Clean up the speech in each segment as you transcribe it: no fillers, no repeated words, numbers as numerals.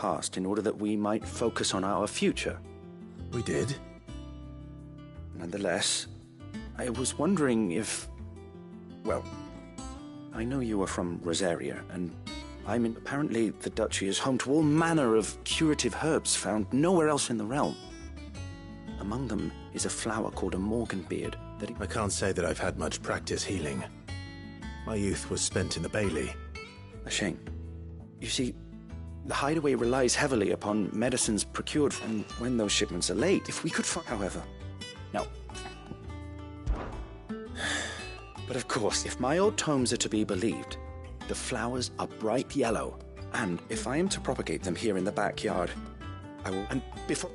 past in order that we might focus on our future. We did? Nonetheless, I was wondering if... Well, I know you are from Rosaria, and apparently the Duchy is home to all manner of curative herbs found nowhere else in the realm. Among them is a flower called a Morganbeard that... I can't say that I've had much practice healing. My youth was spent in the Bailey. A shame. You see, the hideaway relies heavily upon medicines procured, and when those shipments are late, if we could find... However, no. But of course, if my old tomes are to be believed, the flowers are bright yellow, and if I am to propagate them here in the backyard, I will... And before...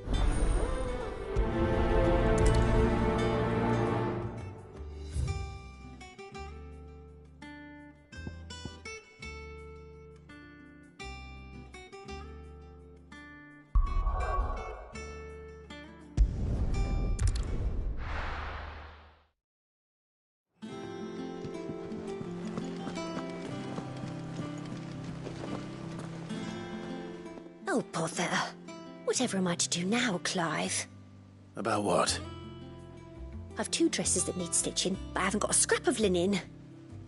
Oh, bother. Whatever am I to do now, Clive? About what? I've 2 dresses that need stitching, but I haven't got a scrap of linen.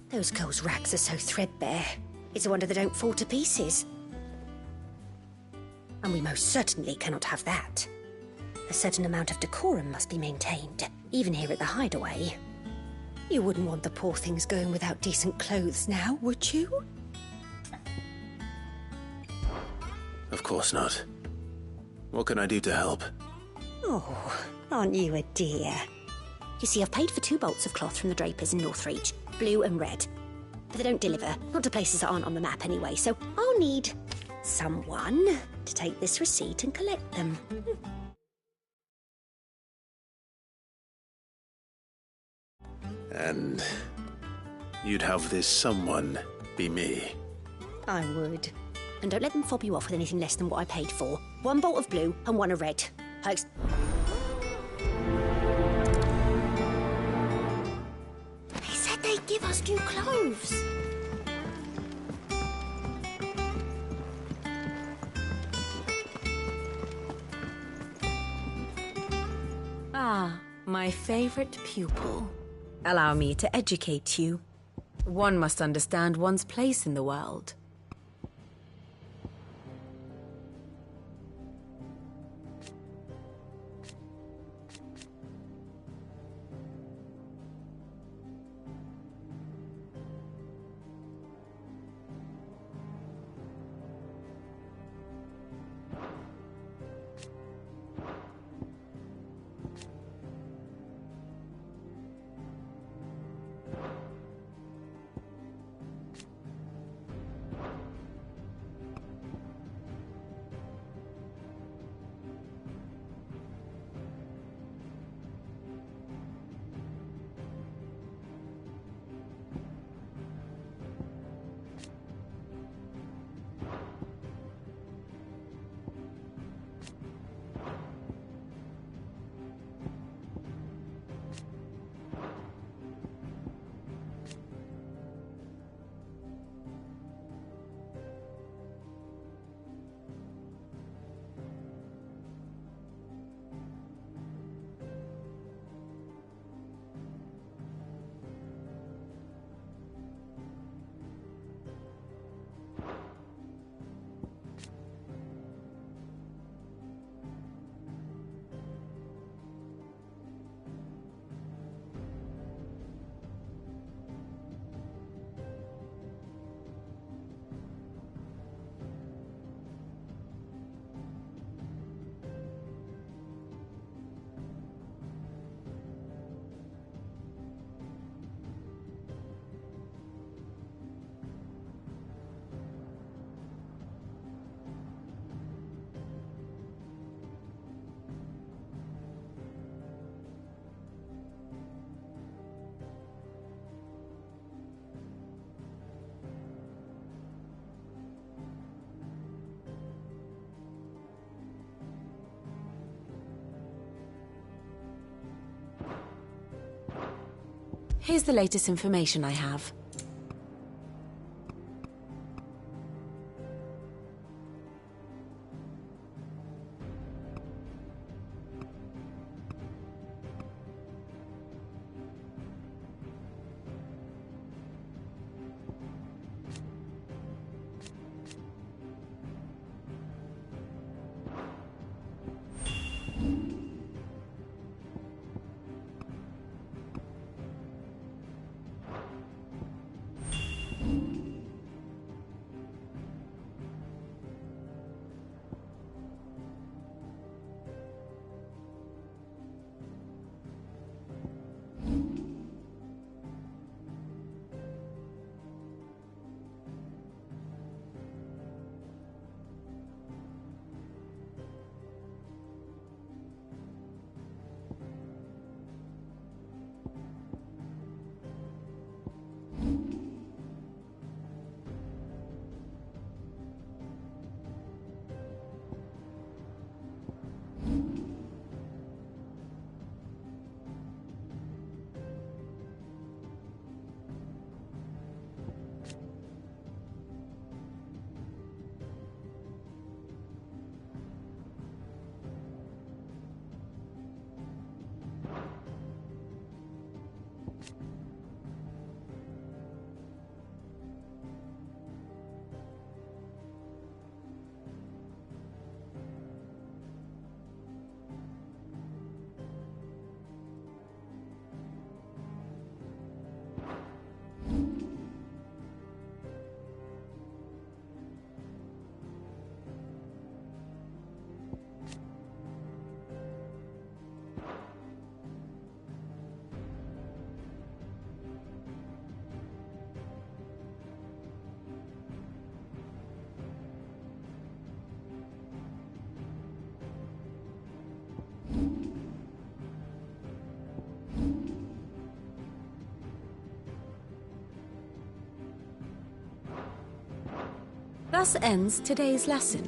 Those girls' rags are so threadbare. It's a wonder they don't fall to pieces. And we most certainly cannot have that. A certain amount of decorum must be maintained, even here at the hideaway. You wouldn't want the poor things going without decent clothes now, would you? Of course not. What can I do to help? Oh, aren't you a dear? You see, I've paid for 2 bolts of cloth from the drapers in Northreach, blue and red. But they don't deliver, not to places that aren't on the map anyway, so I'll need someone to take this receipt and collect them. And you'd have this someone be me? I would. And don't let them fob you off with anything less than what I paid for. 1 bolt of blue and 1 of red. They said they'd give us new clothes. Ah, my favorite pupil. Allow me to educate you. One must understand one's place in the world. Here's the latest information I have. Thus ends today's lesson.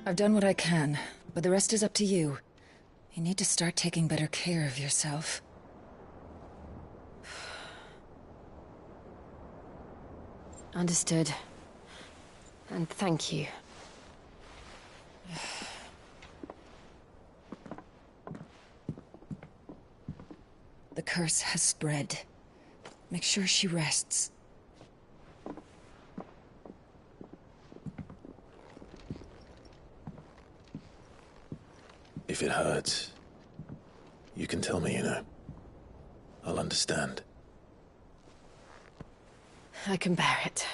I've done what I can, but the rest is up to you. You need to start taking better care of yourself. Understood. And thank you. The curse has spread. Make sure she rests. If it hurts, you can tell me, you know. I'll understand. I can bear it.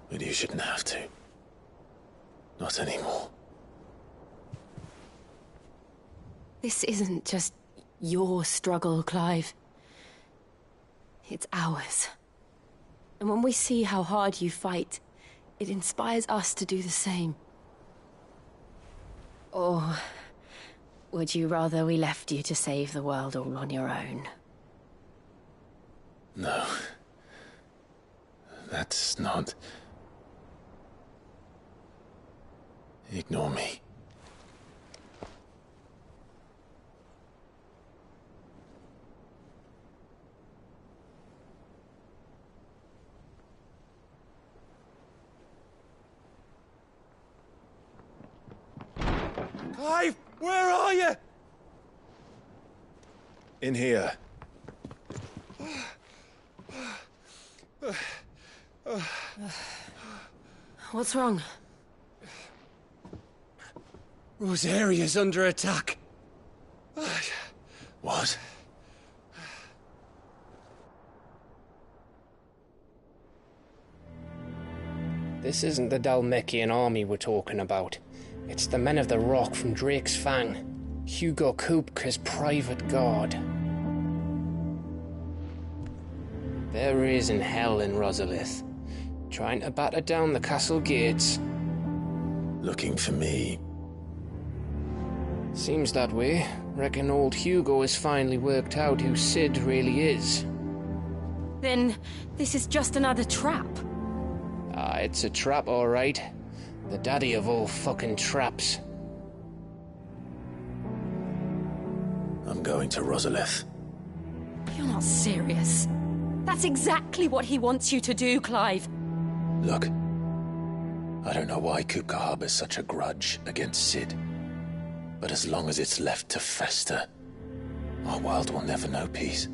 But you shouldn't have to. Not anymore. This isn't just your struggle, Clive. It's ours. And when we see how hard you fight, it inspires us to do the same. Or would you rather we left you to save the world all on your own? No. That's not... Ignore me. Clive, where are you? In here. What's wrong? Rosaria's under attack. What? This isn't the Dalmekian army we're talking about. It's the men of the Rock from Drake's Fang. Hugo Kupka's private guard. There is in hell in Rosalith, trying to batter down the castle gates. Looking for me. Seems that way. Reckon old Hugo has finally worked out who Sid really is. Then this is just another trap. Ah, it's a trap, all right. The daddy of all fucking traps. I'm going to Rosalith. You're not serious. That's exactly what he wants you to do, Clive. Look, I don't know why Kupka harbors such a grudge against Sid. But as long as it's left to fester, our world will never know peace.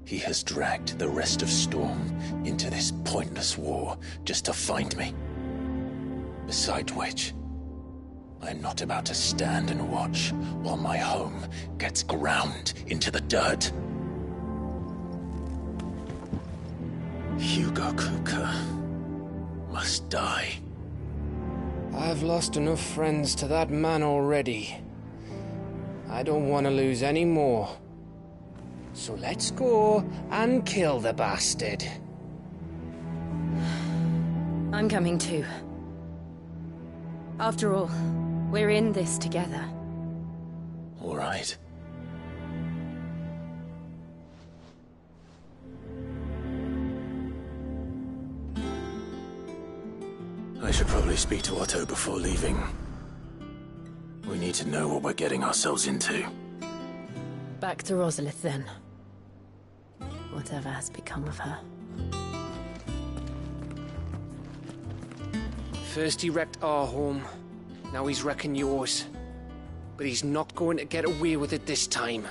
He has dragged the rest of Storm into this pointless war just to find me. Besides which, I am not about to stand and watch while my home gets ground into the dirt. Hugo Kupka must die. I've lost enough friends to that man already. I don't want to lose any more. So let's go and kill the bastard. I'm coming too. After all, we're in this together. All right. I should probably speak to Otto before leaving. We need to know what we're getting ourselves into. Back to Rosalith then. Whatever has become of her. First he wrecked our home, now he's wrecking yours. But he's not going to get away with it this time.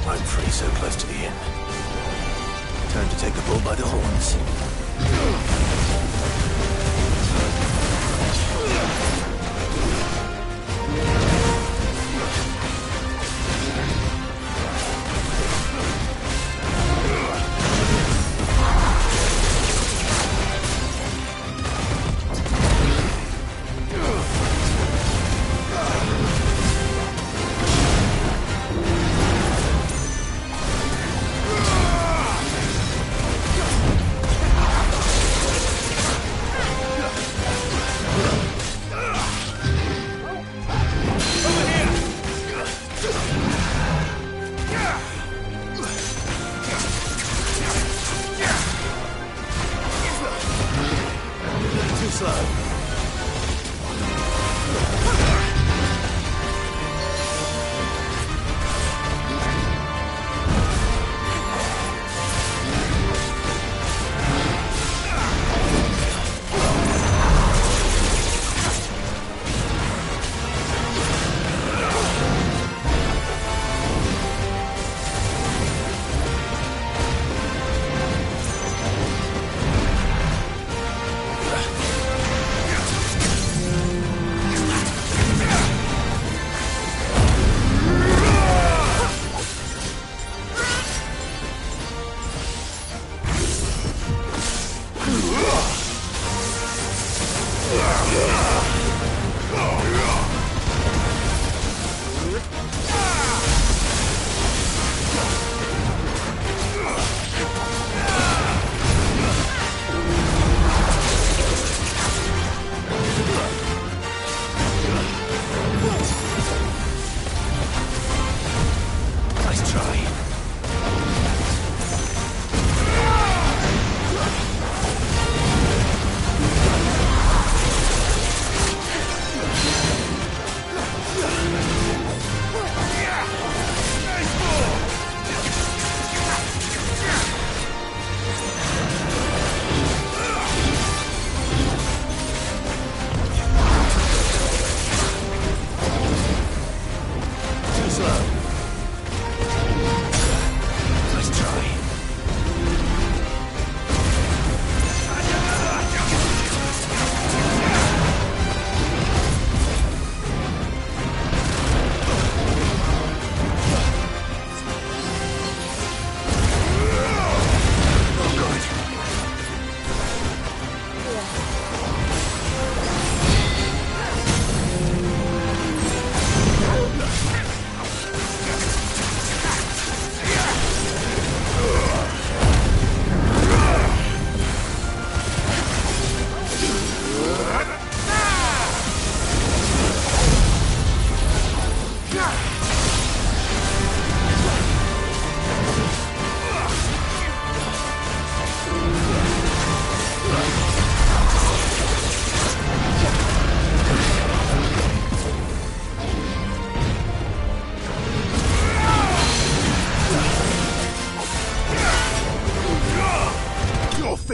I'm free so close to the inn. Time to take the bull by the horns.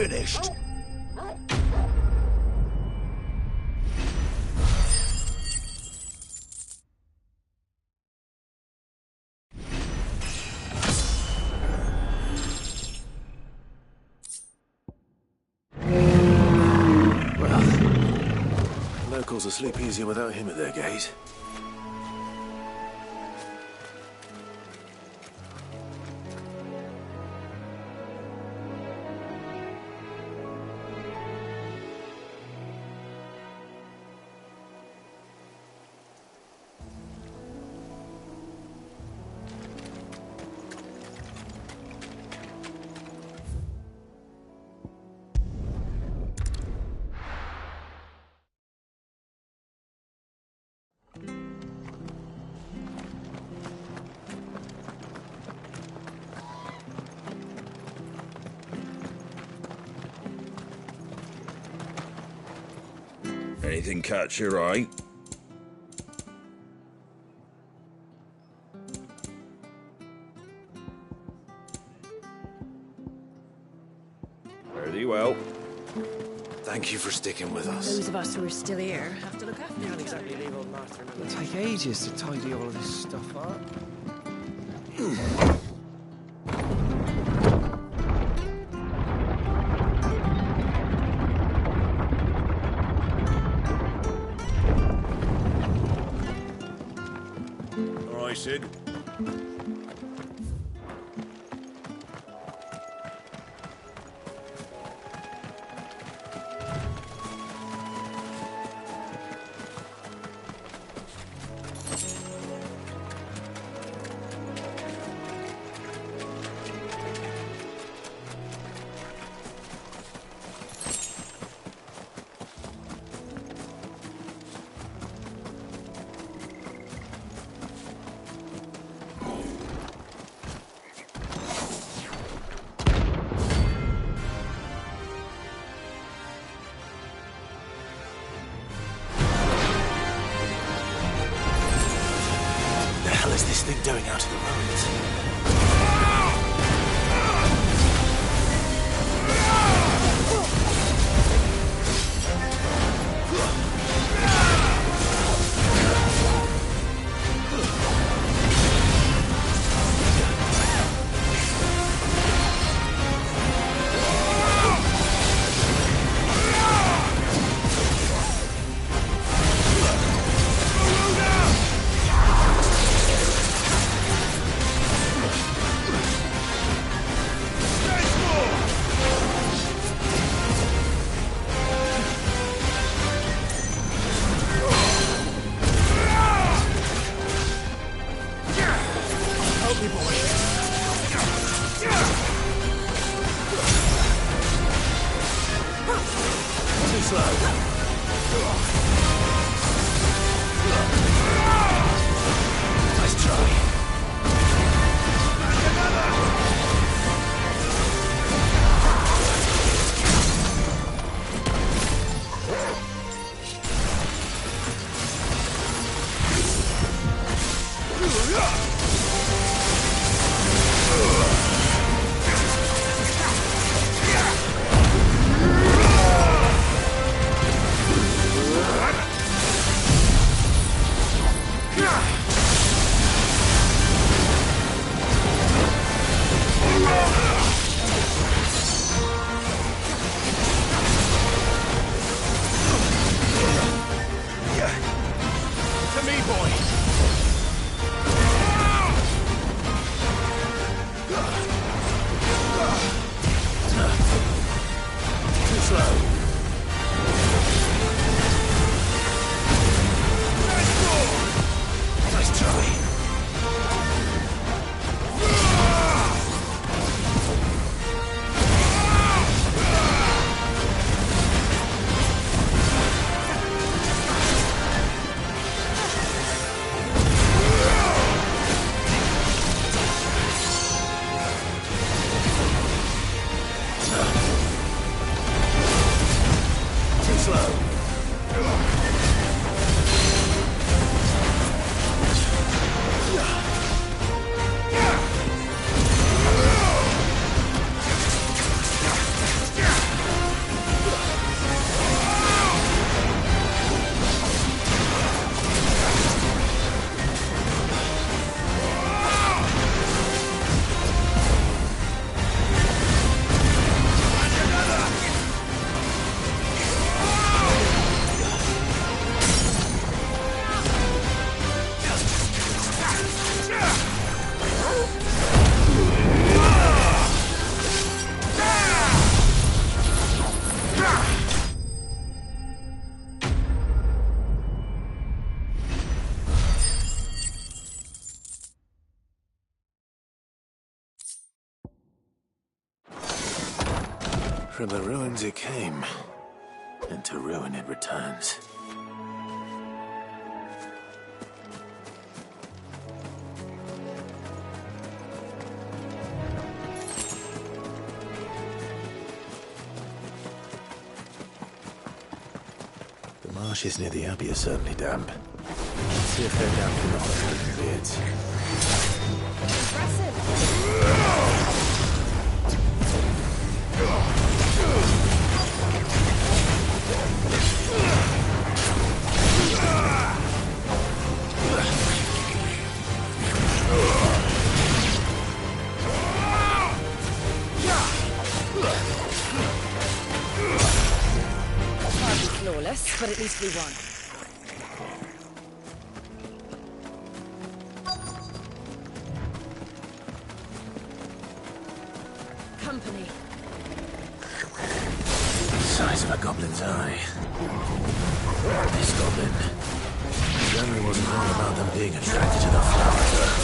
finished. Well, locals will sleep easier without him at their gate. Anything catch your eye? Fare thee well. Thank you for sticking with us. Those of us who are still here have to look after Can't each other. exactly leave old Martha. It'll take ages to tidy all of this stuff up. All right, Sid. The hell is this thing doing out of the roads? From the ruins it came, and to ruin it returns. The marshes near the Abbey are certainly damp. Let's see if they're damp enough for sleeping beards. Hardly flawless, but at least we won. Company. Size of a goblin's eye. This goblin. Jeremy wasn't wrong about them being attracted to the flowers.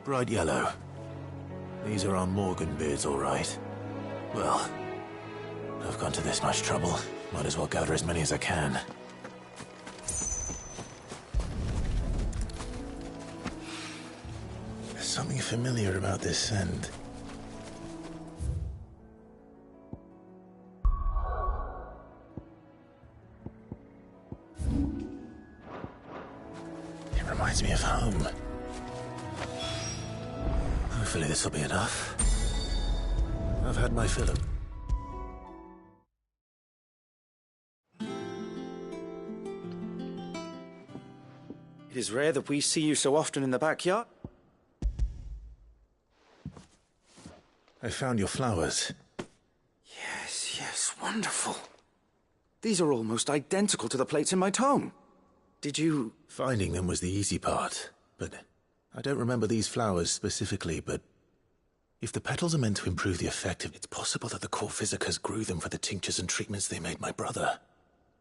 Bright yellow. These are our Morgan beards, all right. Well, I've gone to this much trouble. Might as well gather as many as I can. There's something familiar about this scent. It reminds me of home. Hopefully this will be enough. I've had my fill of... It is rare that we see you so often in the backyard. I found your flowers. Yes, wonderful. These are almost identical to the plates in my tome. Did you... Finding them was the easy part, but I don't remember these flowers specifically, but if the petals are meant to improve the effect, it's possible that the core physicers grew them for the tinctures and treatments they made my brother.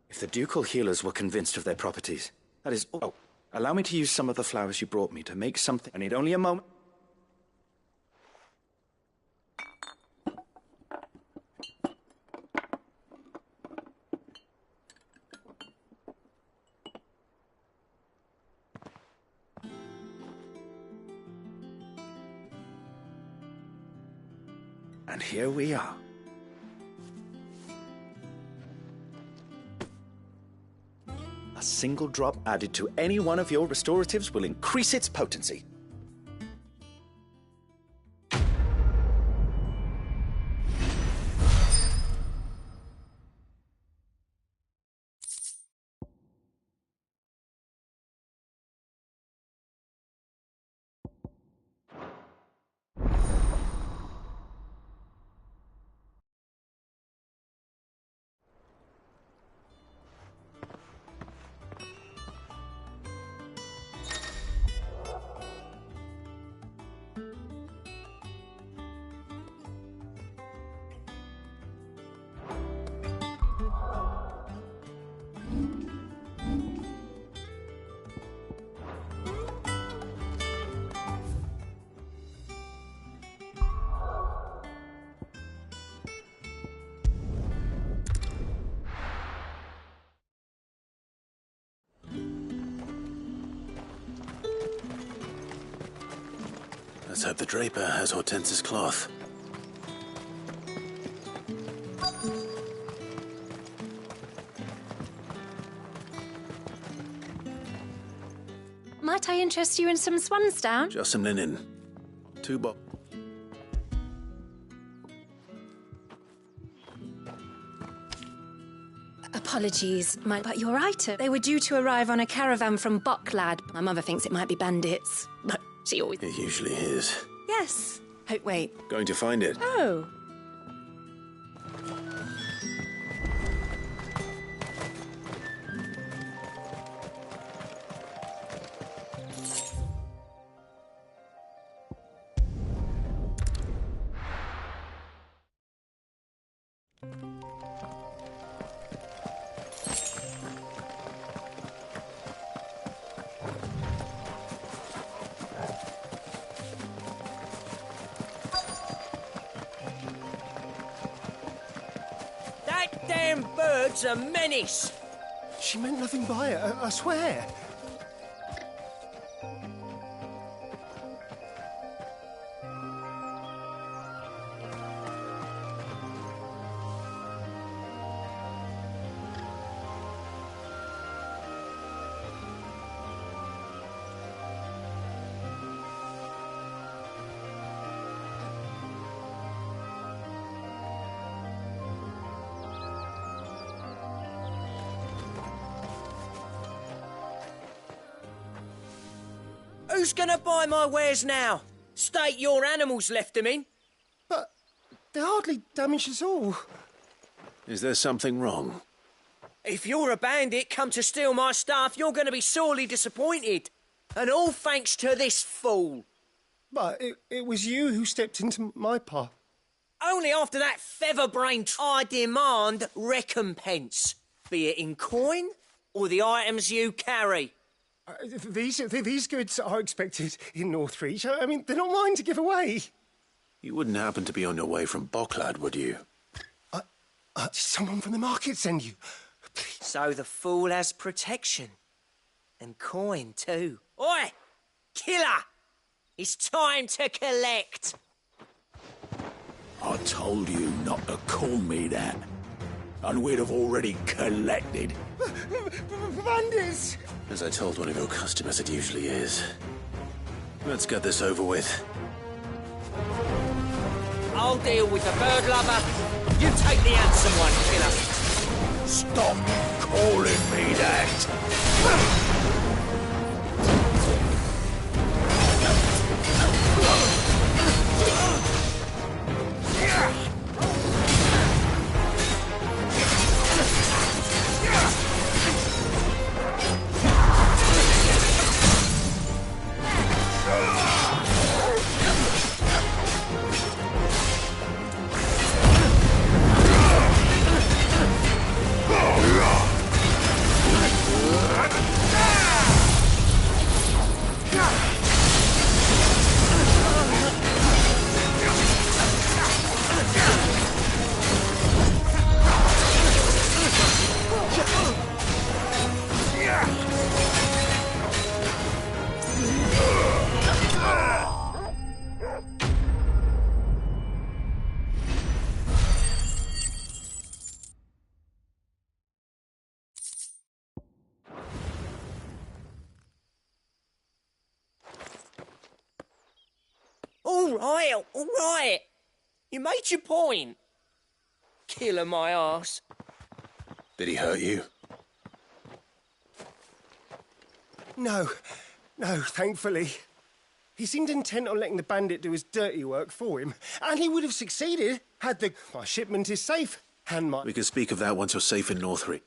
If the ducal healers were convinced of their properties, that is... Oh, allow me to use some of the flowers you brought me to make something. I need only a moment. And here we are. A single drop added to any one of your restoratives will increase its potency. Let's hope the draper has Hortense's cloth. Might I interest you in some swansdown? Just some linen. 2 bob. Apologies, but your item. They were due to arrive on a caravan from Bocklad. My mother thinks it might be bandits, but she always... It usually is. Yes. Oh, wait. Going to find it. Oh. Damn bird's a menace! She meant nothing by it, I swear. Who's gonna buy my wares now? State your animals left them in. But they hardly damaged us all. Is there something wrong? If you're a bandit come to steal my stuff, you're gonna be sorely disappointed. And all thanks to this fool. But it was you who stepped into my path. Only after that feather-brained I demand recompense. Be it in coin or the items you carry. These goods are expected in Northreach. I mean, they're not mine to give away. You wouldn't happen to be on your way from Bocklad, would you? Did someone from the market send you? Please. So the fool has protection. And coin, too. Oi! Killer! It's time to collect! I told you not to call me that. And we'd have already collected. Bandits! As I told one of your customers, it usually is. Let's get this over with. I'll deal with the bird lover. You take the handsome one, killer. Stop calling me that. All right. You made your point. Killer my arse. Did he hurt you? No, thankfully. He seemed intent on letting the bandit do his dirty work for him, and he would have succeeded had my shipment is safe, and my... We can speak of that once you're safe in Northreach.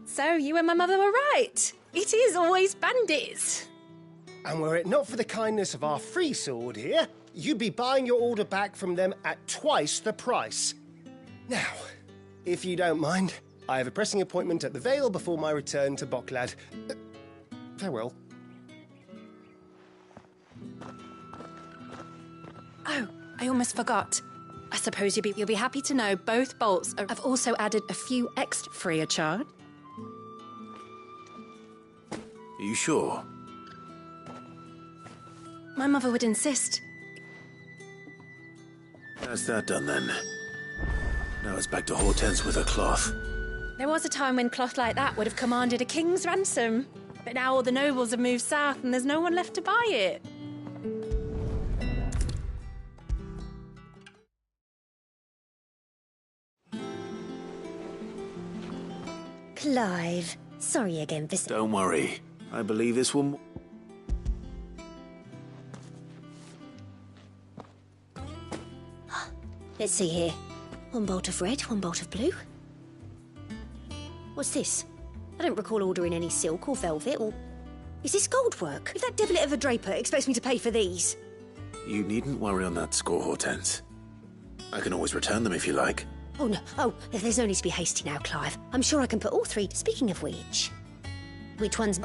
So you and my mother were right. It is always bandits. And were it not for the kindness of our free sword here, you'd be buying your order back from them at twice the price. Now, if you don't mind, I have a pressing appointment at the Vale before my return to Bocklad. Farewell. Oh, I almost forgot. I suppose you'll be happy to know both bolts have also added a few extra free of charge. Are you sure? My mother would insist. That's that done then. Now it's back to Hortense with her cloth. There was a time when cloth like that would have commanded a king's ransom. But now all the nobles have moved south and there's no one left to buy it. Clive, sorry again for... Don't worry. I believe this will... Let's see here. One bolt of red, one bolt of blue. What's this? I don't recall ordering any silk or velvet or... Is this gold work? If that devil of a draper expects me to pay for these... You needn't worry on that score, Hortense. I can always return them if you like. Oh, no. Oh, there's no need to be hasty now, Clive. I'm sure I can put all three. Speaking of which one's...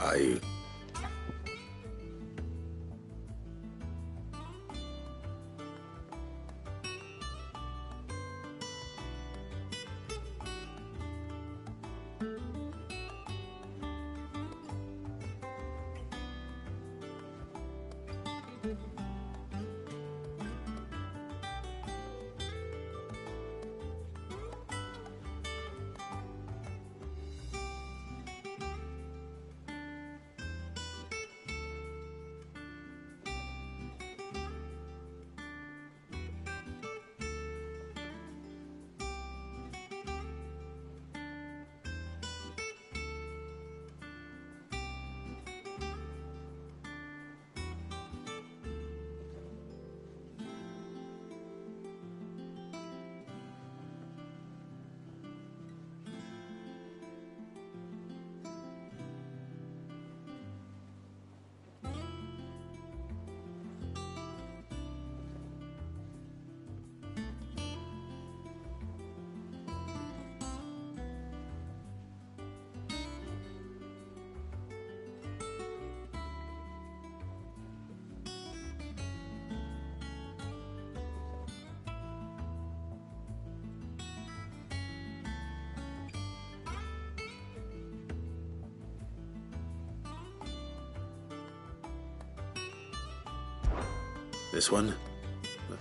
This one?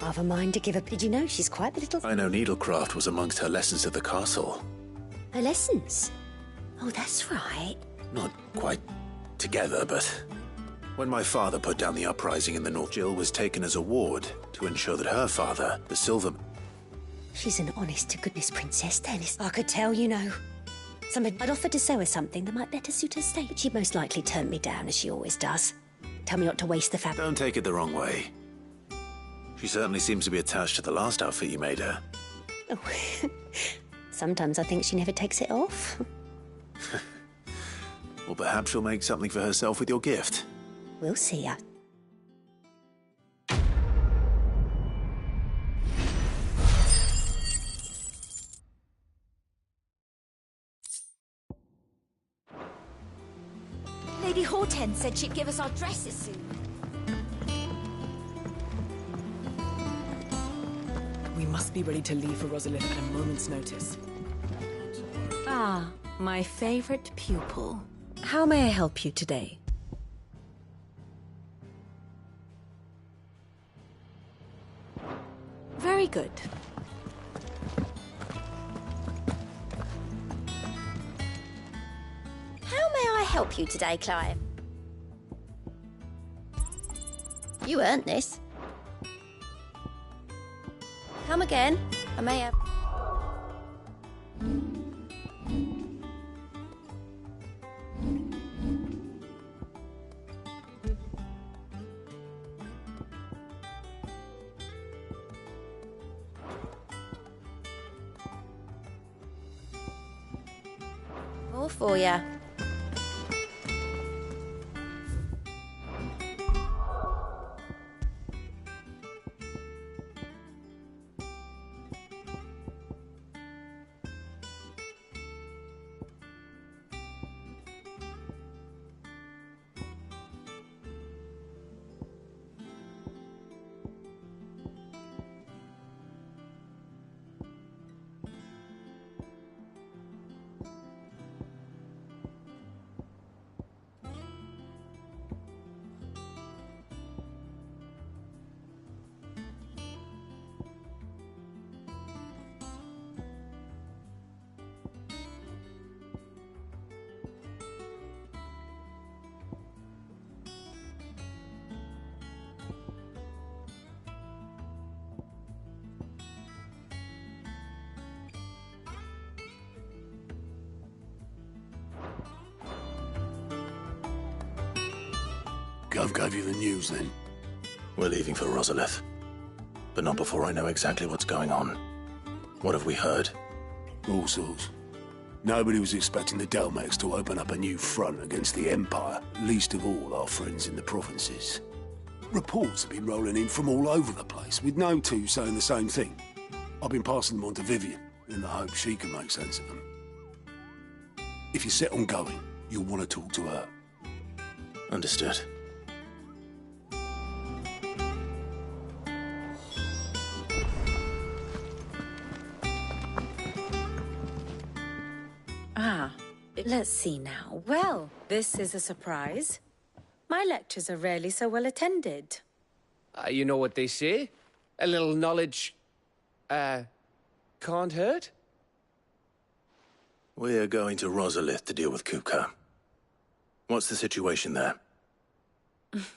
I've a mind to give her... Did you know she's quite the little... I know needlecraft was amongst her lessons at the castle. Her lessons? Oh, that's right. Not quite together, but... When my father put down the uprising in the north, Jill was taken as a ward to ensure that her father, the Silver... She's an honest-to-goodness princess, then. I could tell, you know. I'd offered to sew her something that might better suit her state, but she'd most likely turn me down, as she always does. Tell me not to waste the fabric. Don't take it the wrong way. She certainly seems to be attached to the last outfit you made her. Oh. Sometimes I think she never takes it off. Well, perhaps she'll make something for herself with your gift. We'll see ya. Lady Hortense said she'd give us our dresses soon. We must be ready to leave for Rosalind at a moment's notice. Ah, my favorite pupil. How may I help you today? Very good. How may I help you today, Clive? You earned this. Come again. I may have... All for ya. Gov gave you the news then? We're leaving for Rosalith. But not before I know exactly what's going on. What have we heard? All sorts. Nobody was expecting the Delmex to open up a new front against the Empire, least of all our friends in the provinces. Reports have been rolling in from all over the place, with no two saying the same thing. I've been passing them on to Vivian, in the hope she can make sense of them. If you're set on going, you'll want to talk to her. Understood. Let's see now. Well, this is a surprise. My lectures are rarely so well attended. You know what they say? A little knowledge, can't hurt? We're going to Rosalith to deal with Kupka. What's the situation there?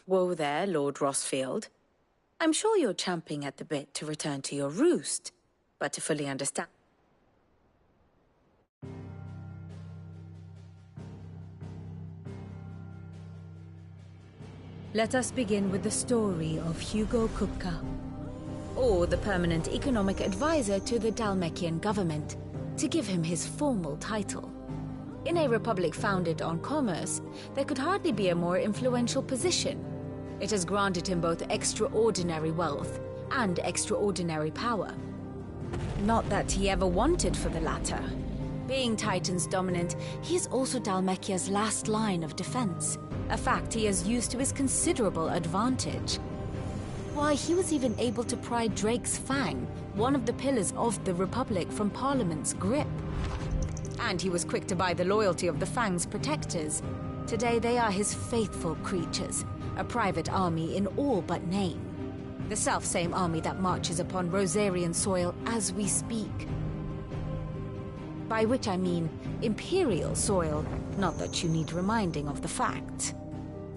Whoa there, Lord Rossfield. I'm sure you're champing at the bit to return to your roost, but to fully understand... Let us begin with the story of Hugo Kupka, or the permanent economic advisor to the Dalmekian government, to give him his formal title. In a republic founded on commerce, there could hardly be a more influential position. It has granted him both extraordinary wealth and extraordinary power. Not that he ever wanted for the latter. Being Titan's dominant, he is also Dalmekia's last line of defense, a fact he has used to his considerable advantage. Why, he was even able to pry Drake's Fang, one of the pillars of the Republic, from Parliament's grip. And he was quick to buy the loyalty of the Fang's protectors. Today they are his faithful creatures, a private army in all but name. The self-same army that marches upon Rosarian soil as we speak. By which I mean Imperial soil, not that you need reminding of the fact.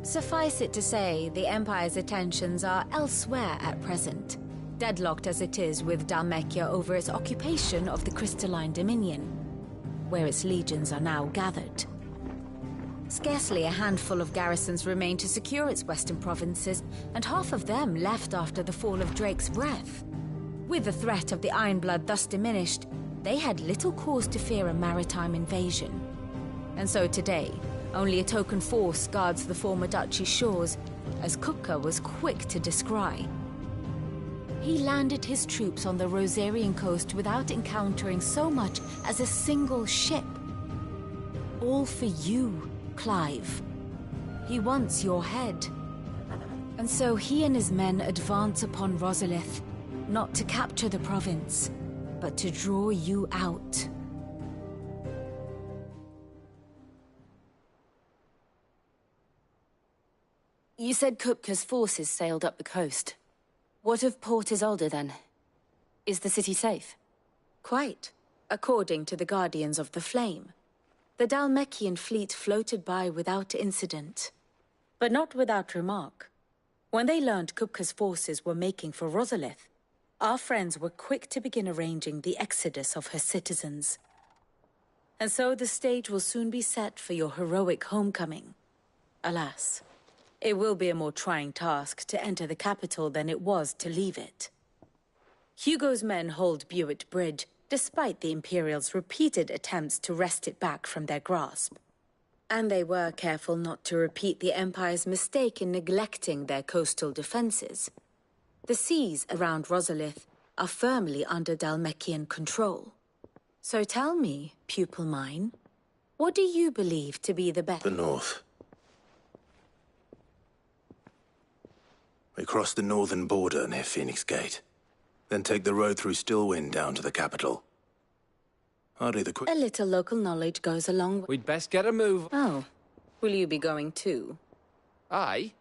Suffice it to say, the Empire's attentions are elsewhere at present, deadlocked as it is with Dalmekia over its occupation of the Crystalline Dominion, where its legions are now gathered. Scarcely a handful of garrisons remain to secure its western provinces, and half of them left after the fall of Drake's Breath. With the threat of the Ironblood thus diminished, they had little cause to fear a maritime invasion. And so today, only a token force guards the former duchy's shores, as Kupka was quick to descry. He landed his troops on the Rosarian coast without encountering so much as a single ship. All for you, Clive. He wants your head. And so he and his men advance upon Rosalith, not to capture the province, but to draw you out. You said Kupka's forces sailed up the coast. What of Port Isolde, then? Is the city safe? Quite, according to the Guardians of the Flame. The Dalmekian fleet floated by without incident. But not without remark. When they learned Kupka's forces were making for Rosalith, our friends were quick to begin arranging the exodus of her citizens. And so the stage will soon be set for your heroic homecoming. Alas, it will be a more trying task to enter the capital than it was to leave it. Hugo's men hold Buett Bridge, despite the Imperials' repeated attempts to wrest it back from their grasp. And they were careful not to repeat the Empire's mistake in neglecting their coastal defenses. The seas around Rosalith are firmly under Dalmekian control. So tell me, pupil mine, what do you believe to be the best? The north. We cross the northern border near Phoenix Gate, then take the road through Stillwind down to the capital. Hardly the quick... A little local knowledge goes a long way. We'd best get a move. Oh, will you be going too? Aye.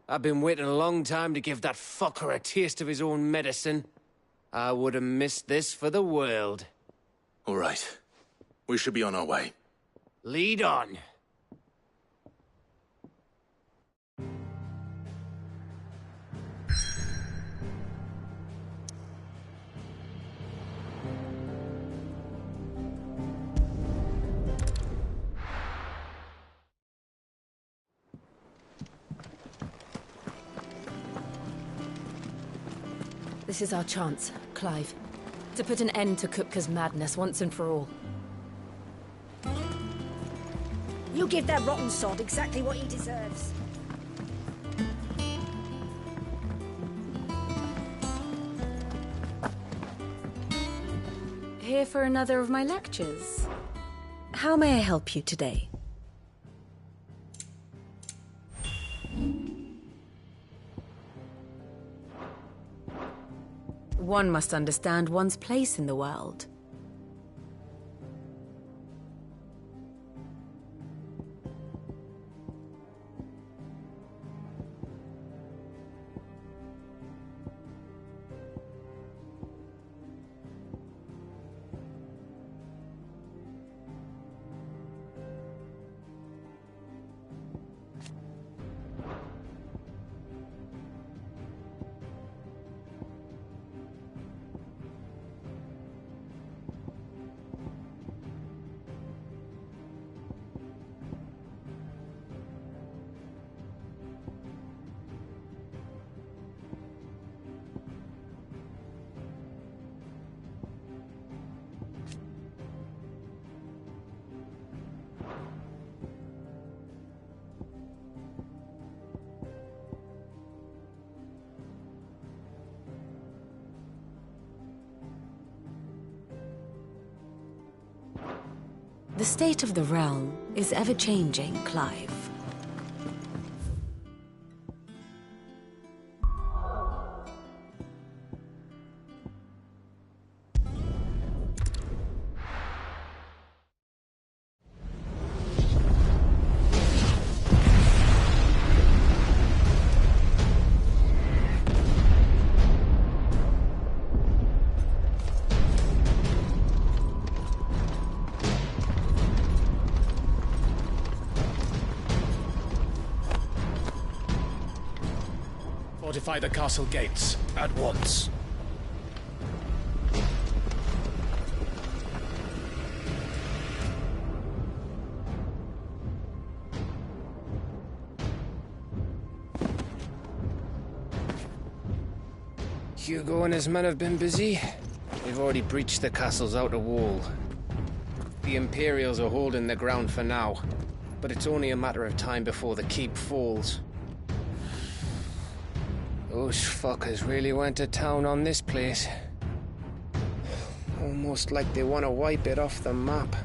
I've been waiting a long time to give that fucker a taste of his own medicine. I would have missed this for the world. All right. We should be on our way. Lead on. This is our chance, Clive. To put an end to Kupka's madness once and for all. You give that rotten sod exactly what he deserves. Here for another of my lectures. How may I help you today? One must understand one's place in the world. The state of the realm is ever-changing, Clive. Fortify the castle gates, at once. Hugo and his men have been busy. They've already breached the castle's outer wall. The Imperials are holding the ground for now, but it's only a matter of time before the keep falls. Those fuckers really went to town on this place. Almost like they want to wipe it off the map.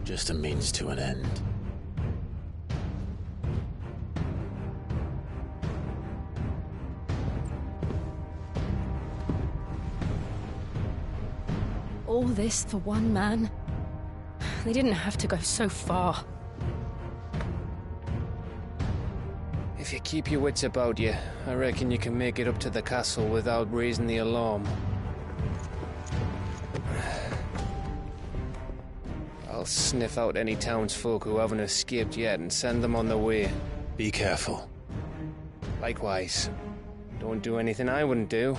Just a means to an end. All this for one man? They didn't have to go so far. If you keep your wits about you, I reckon you can make it up to the castle without raising the alarm. I'll sniff out any townsfolk who haven't escaped yet and send them on their way. Be careful. Likewise. Don't do anything I wouldn't do.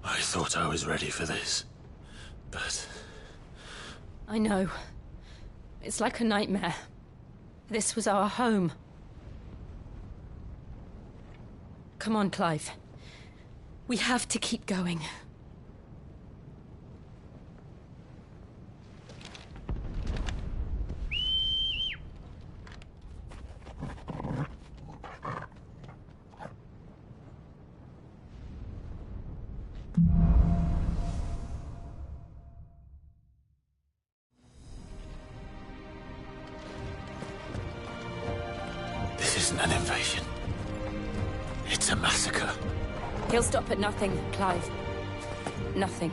I thought I was ready for this, but... I know. It's like a nightmare. This was our home. Come on, Clive. We have to keep going. This isn't an invasion. It's a massacre. He'll stop at nothing, Clive. Nothing.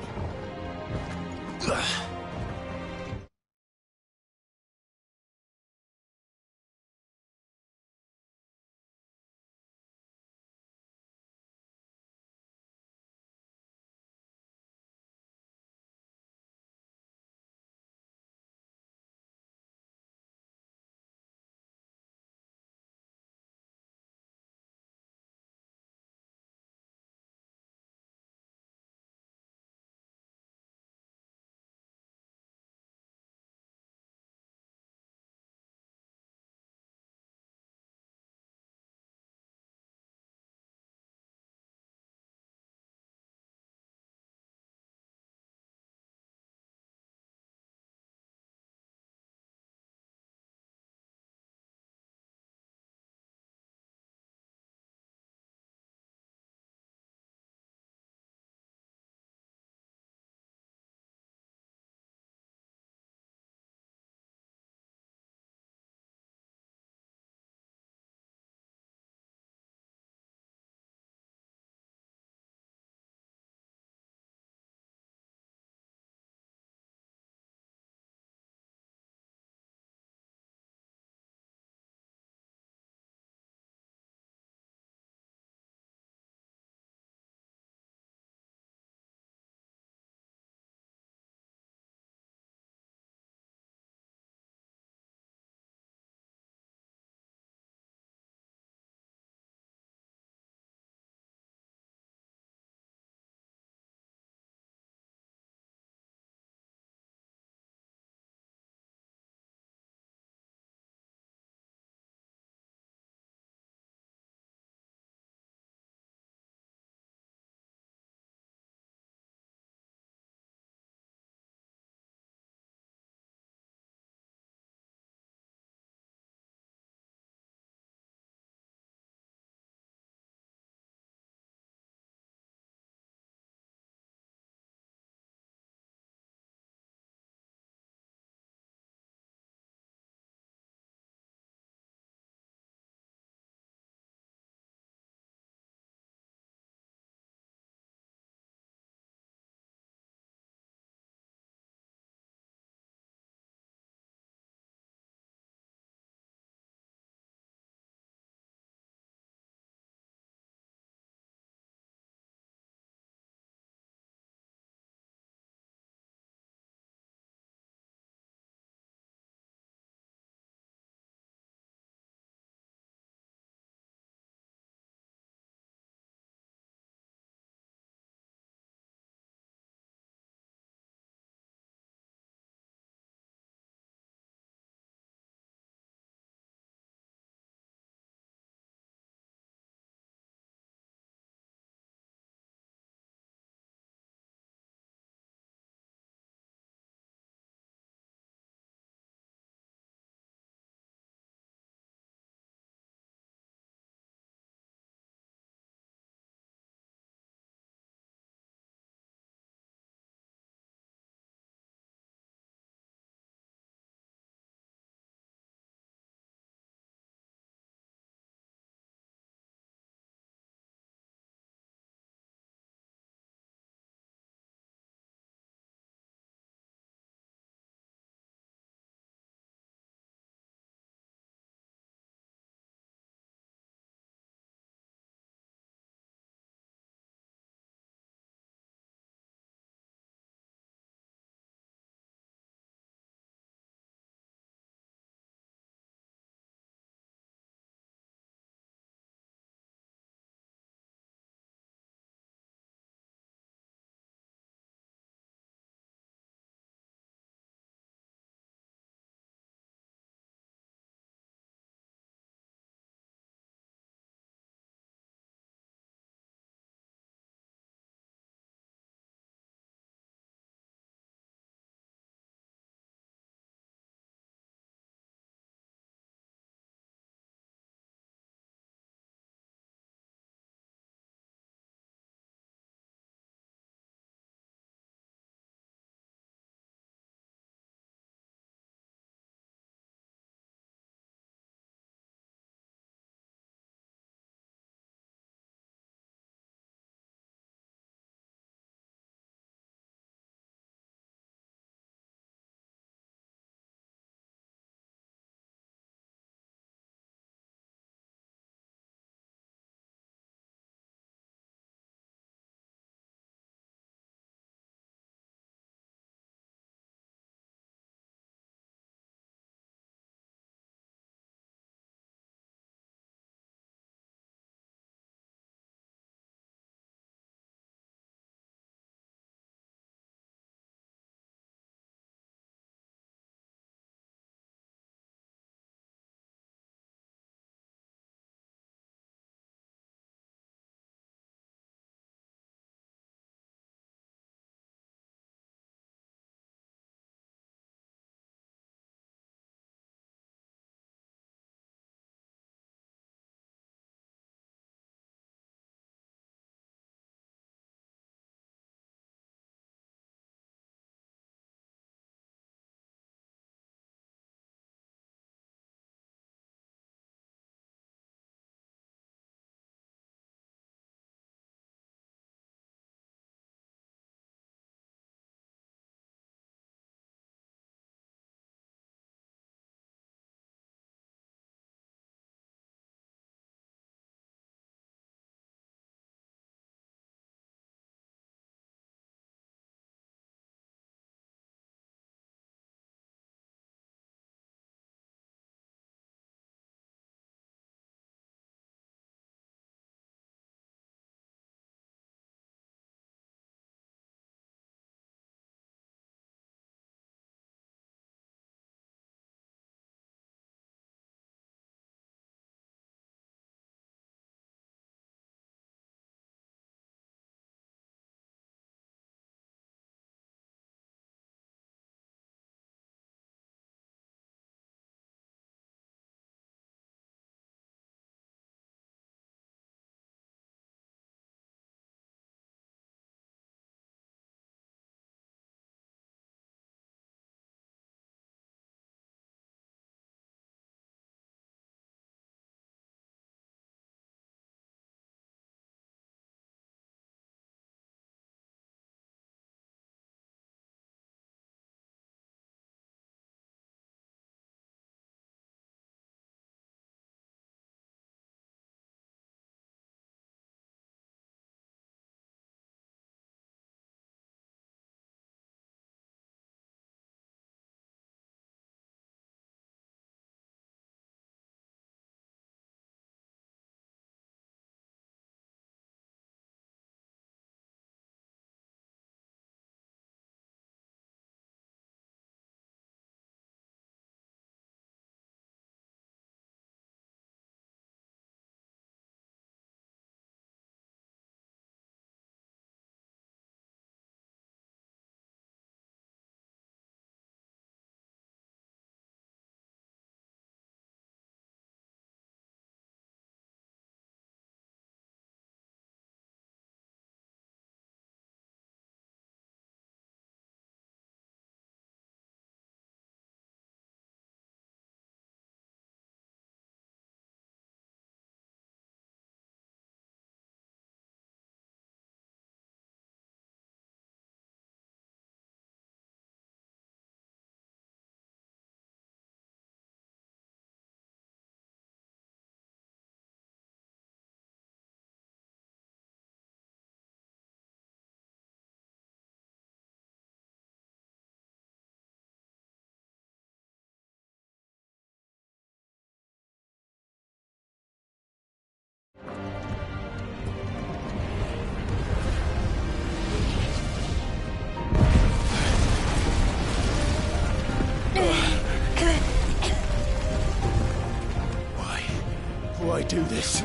I do this?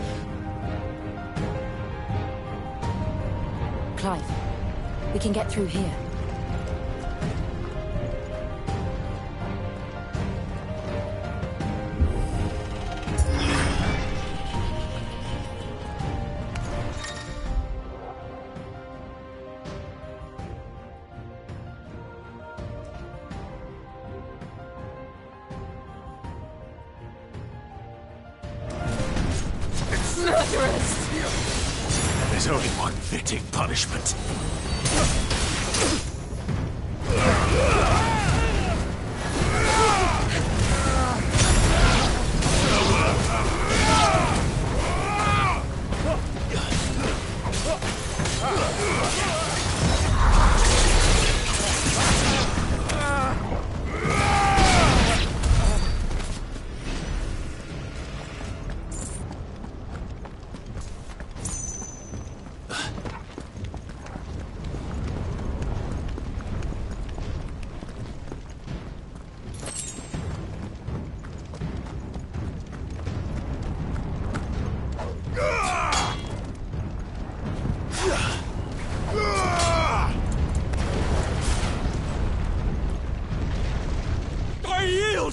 Clive, we can get through here. There's only one fitting punishment.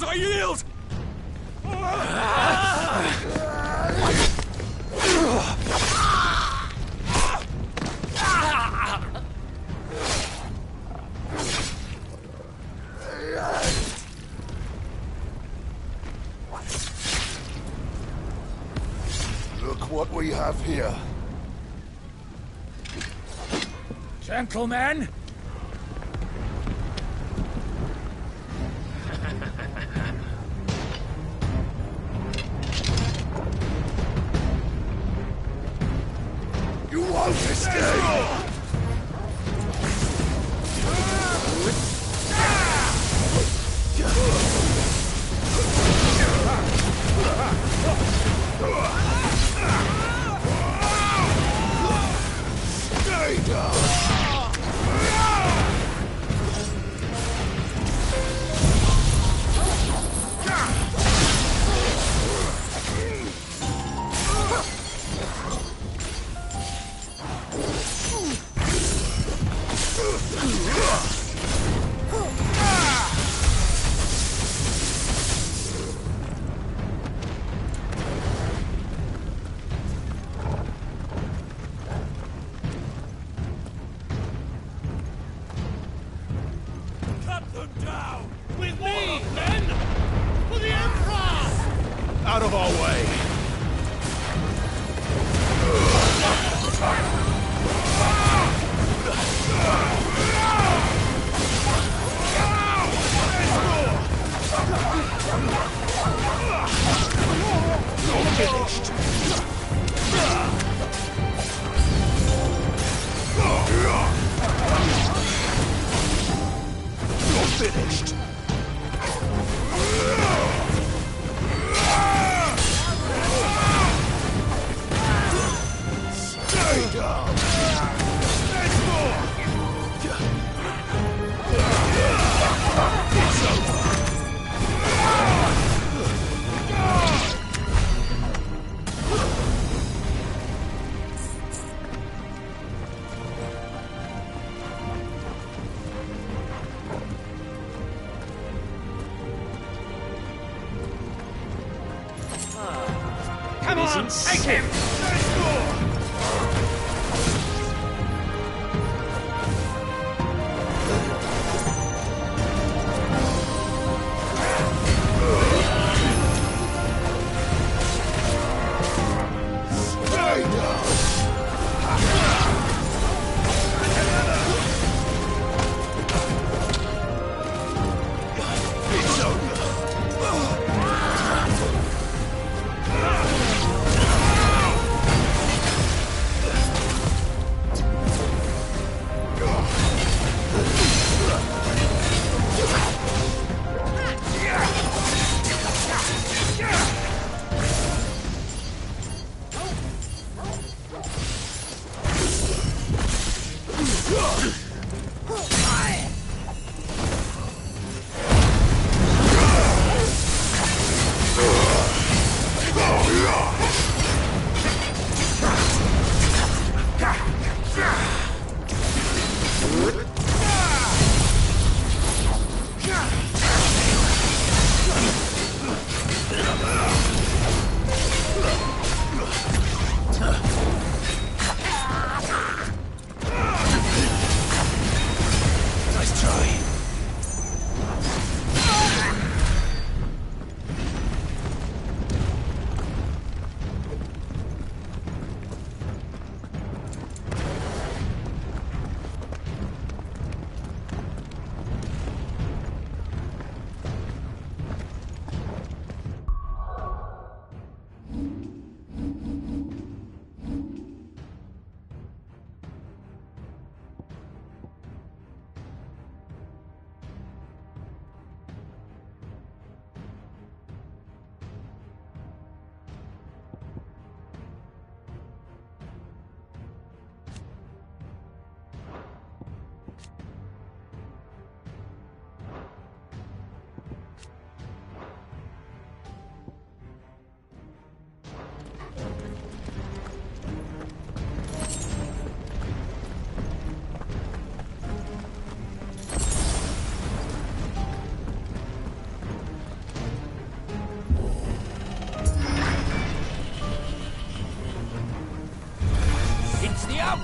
I yield! Look what we have here. Gentlemen! You won't escape! Stay down! With me, men! For the Emperor! Out of our way! You're finished! You're finished! Stay down! There's more! It's over! Come on, take him! There's more! Stay down! It's over!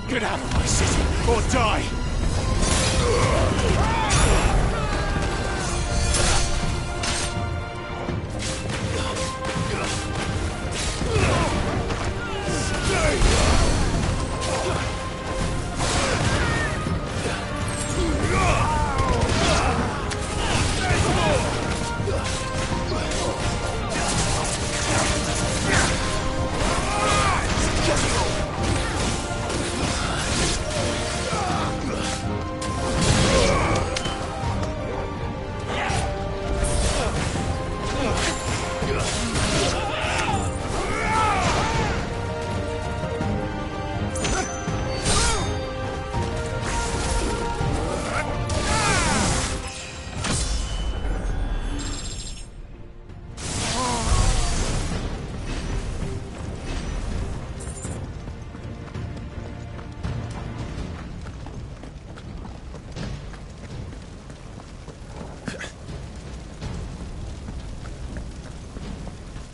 Get out of my city, or die!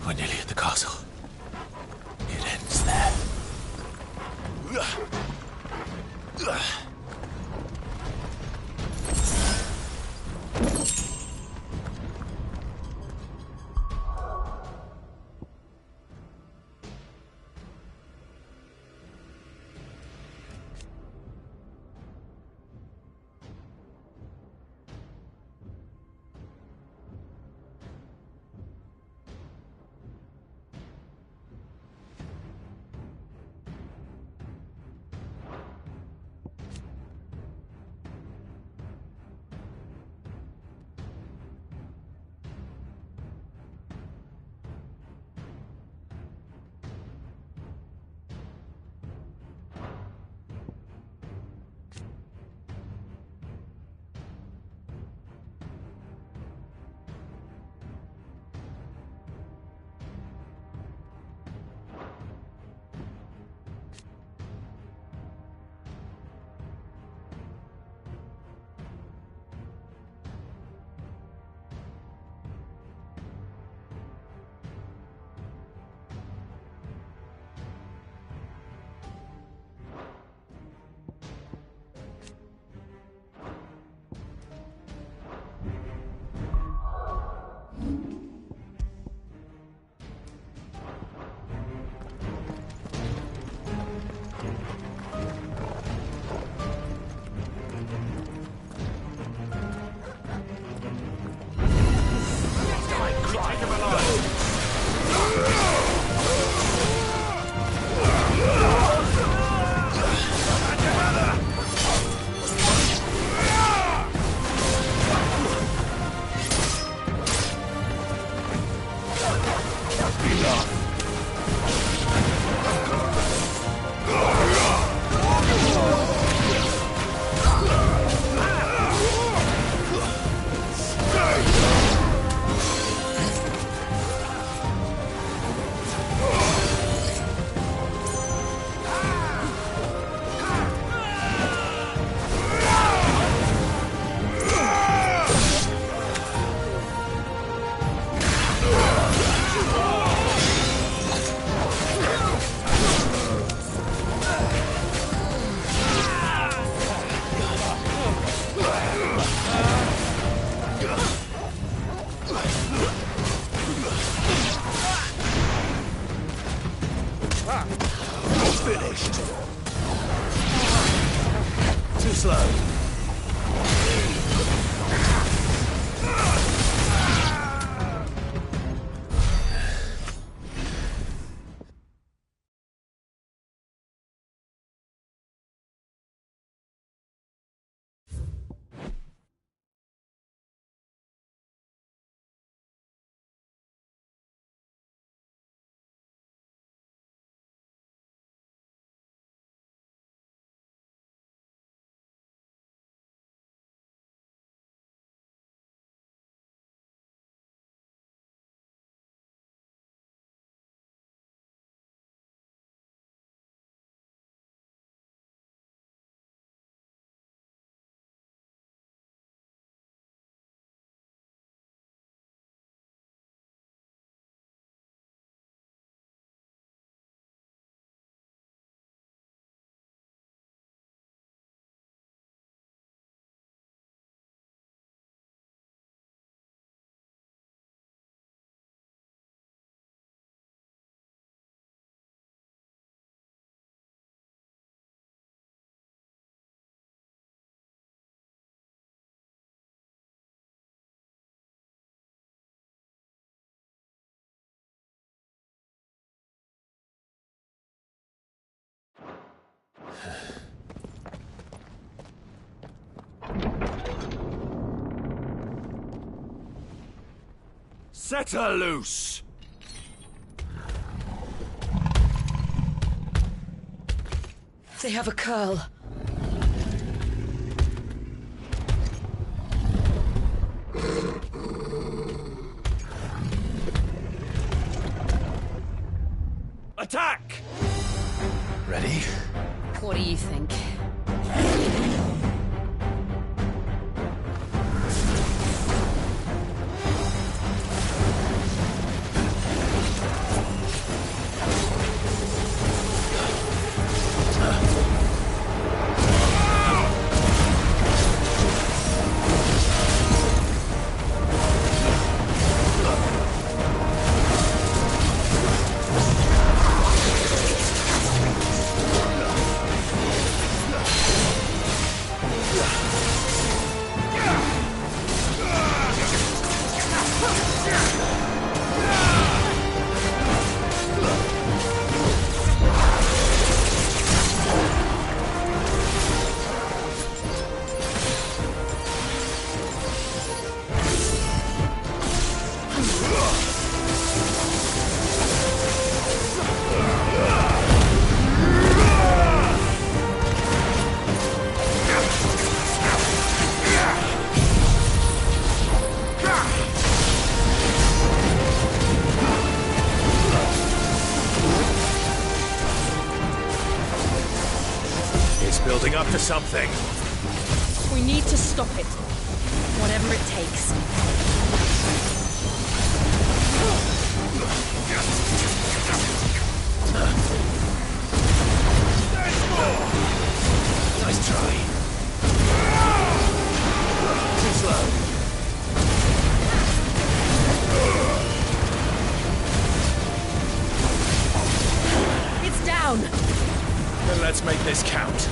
We're nearly at the castle. It ends there. Finished. Too slow. Set her loose! They have a curl. Attack! Ready? What do you think? Building up to something. We need to stop it. Whatever it takes. Nice try. Too slow. It's down. Then let's make this count.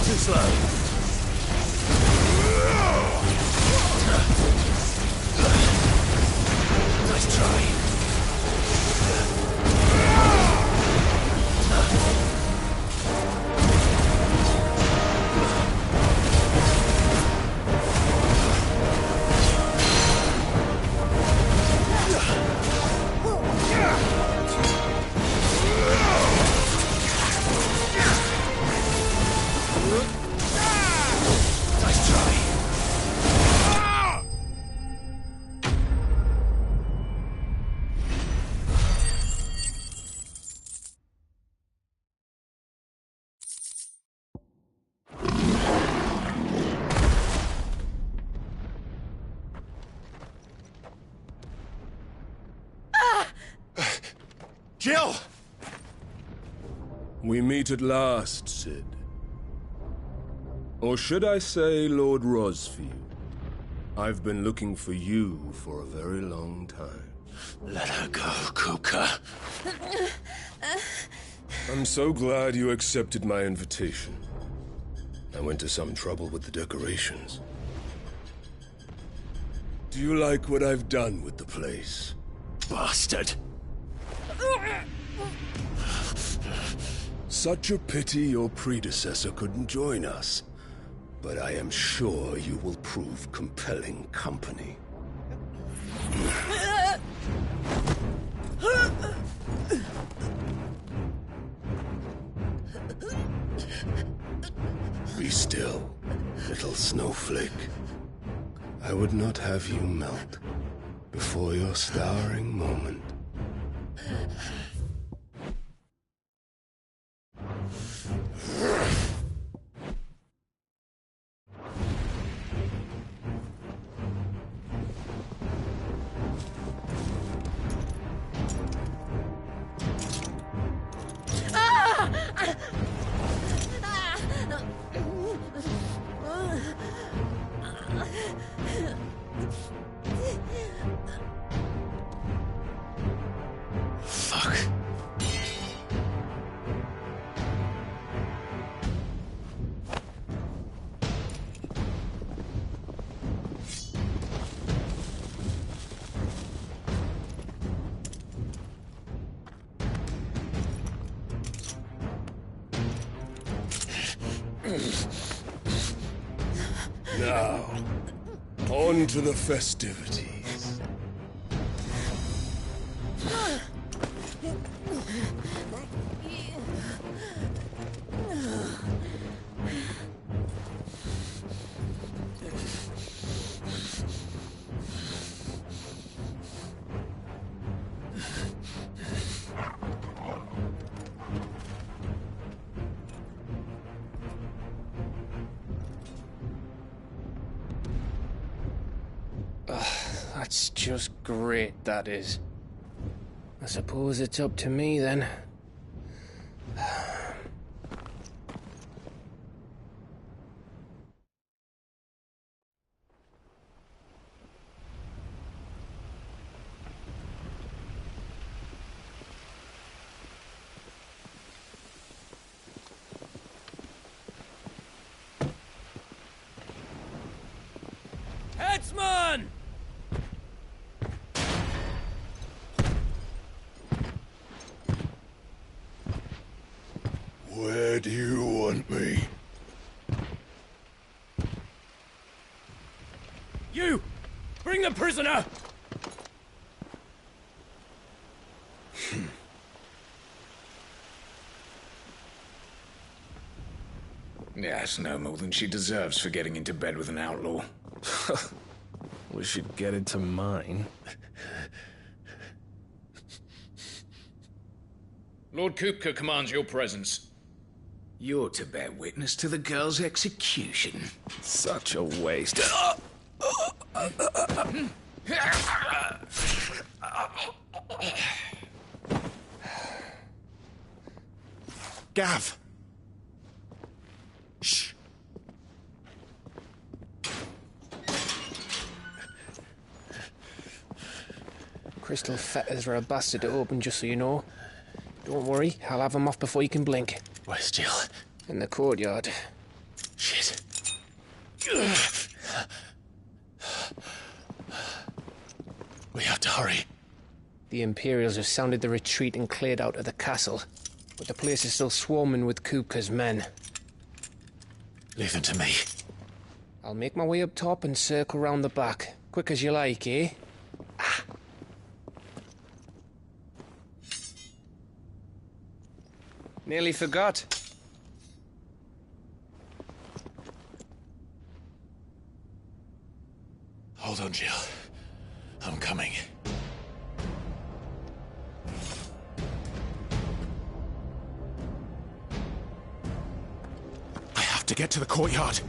Too slow. Nice try. Jill! We meet at last, Sid. Or should I say, Lord Rosfield? I've been looking for you for a very long time. Let her go, Kuka. I'm so glad you accepted my invitation. I went to some trouble with the decorations. Do you like what I've done with the place? Bastard! Such a pity your predecessor couldn't join us. But I am sure you will prove compelling company. Be still, little snowflake. I would not have you melt before your starring moment. Now, on to the festivities. That's just great, that is. I suppose it's up to me, then. Headsman! Where do you want me? You! Bring the prisoner! Yes, no more than she deserves for getting into bed with an outlaw. We should get into mine. Lord Kupka commands your presence. You're to bear witness to the girl's execution. Such a waste. Gav! Shh! Crystal fetters are a bastard to open, just so you know. Don't worry, I'll have them off before you can blink. Where's Jill? In the courtyard. Shit. We have to hurry. The Imperials have sounded the retreat and cleared out of the castle, but the place is still swarming with Kupka's men. Leave them to me. I'll make my way up top and circle round the back. Quick as you like, eh? Ah. Nearly forgot. Hold on, Jill. I'm coming. I have to get to the courtyard.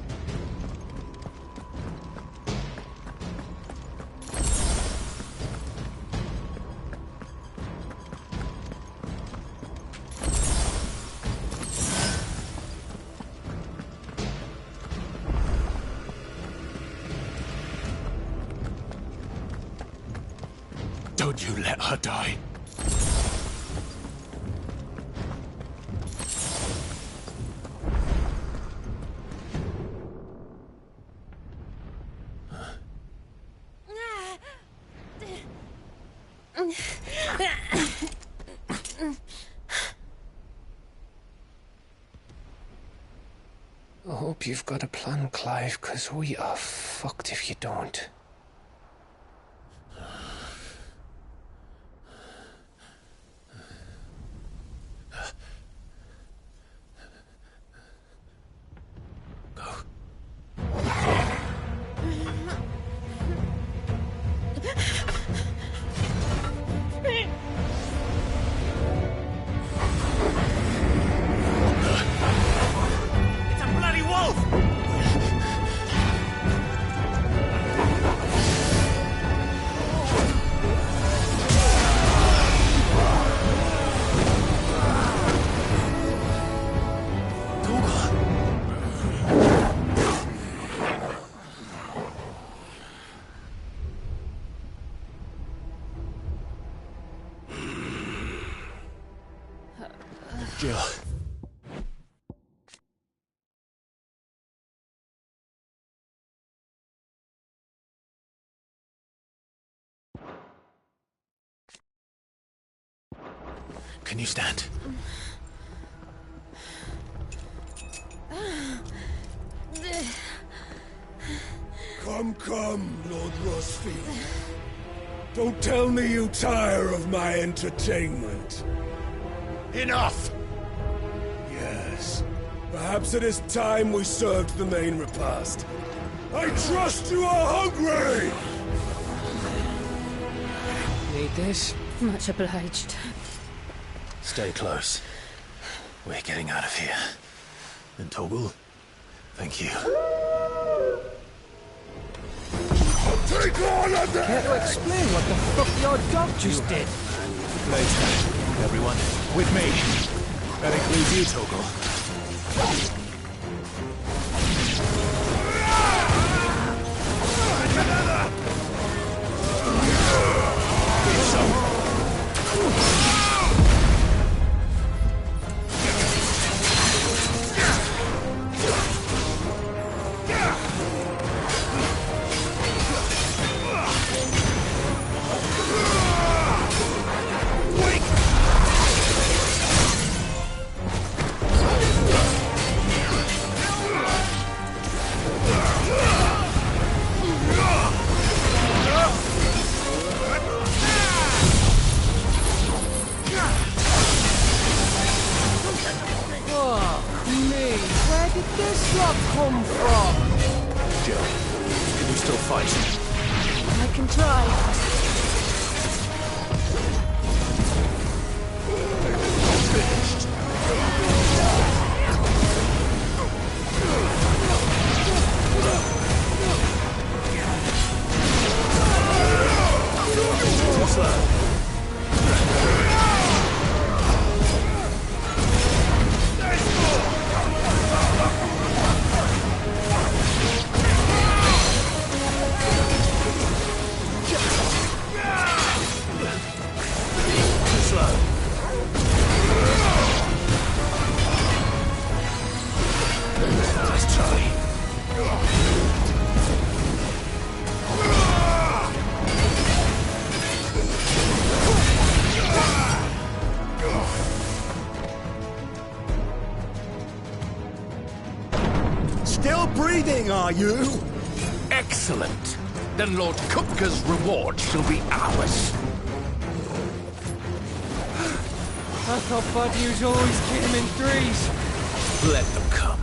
Don't you let her die. I hope you've got a plan, Clive, 'cause we are fucked if you don't. It's a bloody wolf! Jill. Can you stand? Come, Lord Rosfield. Don't tell me you tire of my entertainment. Enough! Yes. Perhaps it is time we served the main repast. I trust you are hungry! Need this? Much obliged. Stay close. We're getting out of here. And Toggle, thank you. Take all of them! Care to explain what the fuck your dog just did? Later. Everyone, with me. That includes you, Toggle. Are you? Excellent. Then Lord Kupka's reward shall be ours. I thought bad news always came in threes. Let them come.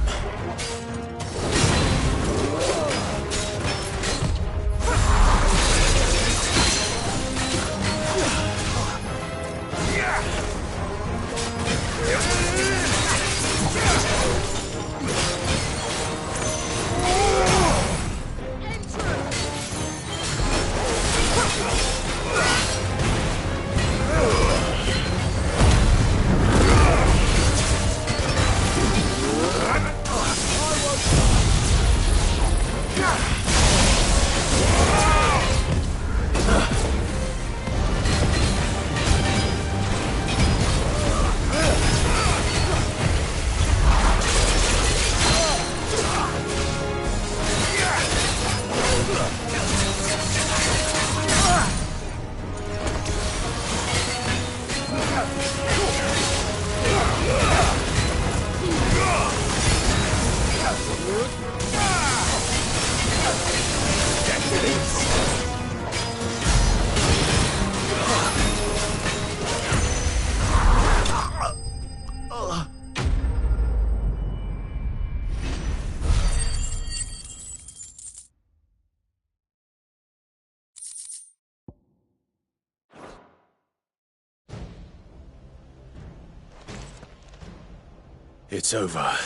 It's over.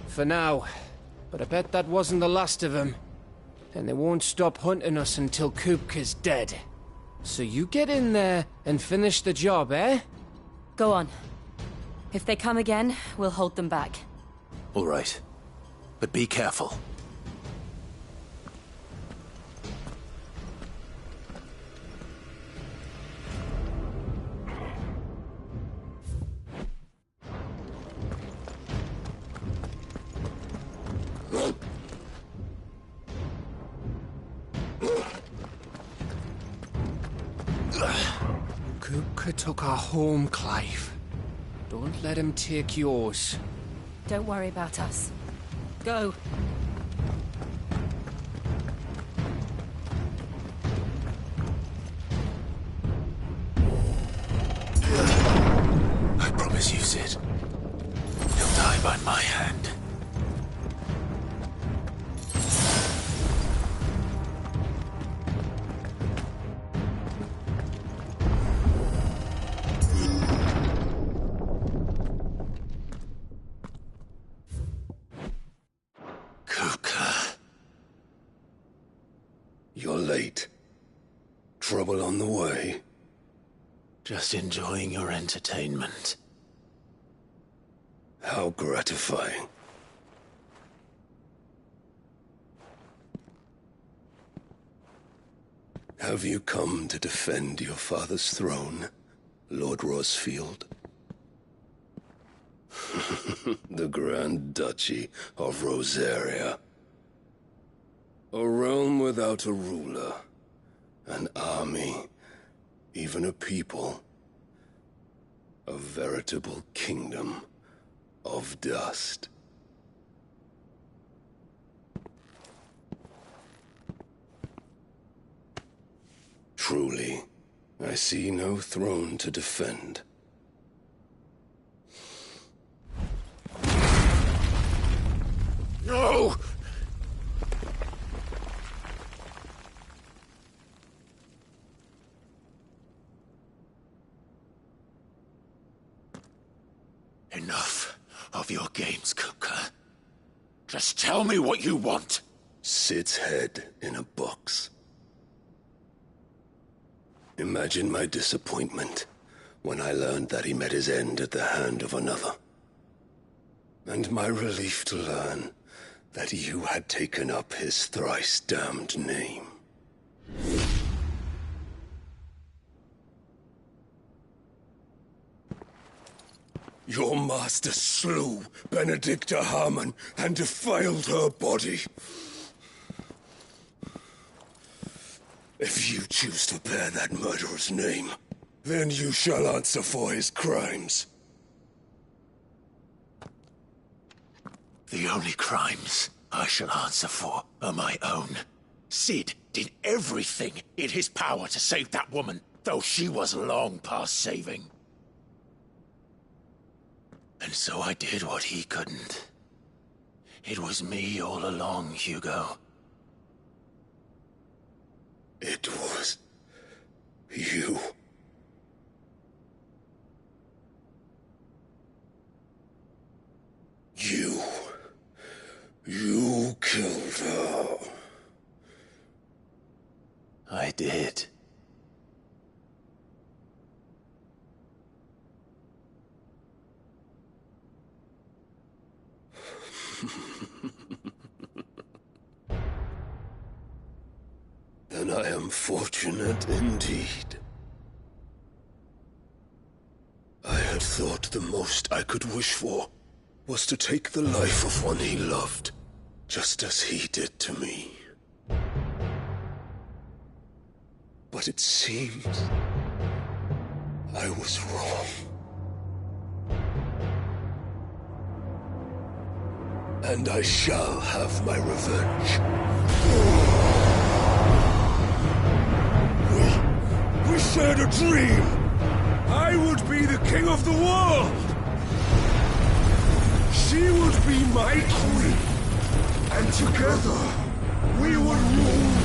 For now. But I bet that wasn't the last of them. And they won't stop hunting us until Kupka's dead. So you get in there and finish the job, eh? Go on. If they come again, we'll hold them back. All right. But be careful. Kupka took our home, Clive. Don't let him take yours. Don't worry about us. Go. late. Trouble on the way? Just enjoying your entertainment. How gratifying. Have you come to defend your father's throne, Lord Rosfield? The Grand Duchy of Rosaria. A realm without a ruler, an army, even a people. A veritable kingdom of dust. Truly, I see no throne to defend. No! Enough of your games, Kupka. Just tell me what you want. Sid's head in a box. Imagine my disappointment when I learned that he met his end at the hand of another. And my relief to learn that you had taken up his thrice-damned name. Your master slew Benedicta Harmon and defiled her body. If you choose to bear that murderer's name, then you shall answer for his crimes. The only crimes I shall answer for are my own. Sid did everything in his power to save that woman, though she was long past saving. And so I did what he couldn't. It was me all along, Hugo. It was you. You killed her. I did. Then I am fortunate indeed. I had thought the most I could wish for was to take the life of one he loved, just as he did to me. But it seems I was wrong. And I shall have my revenge. We shared a dream! I would be the king of the world! She would be my queen! And together, we would rule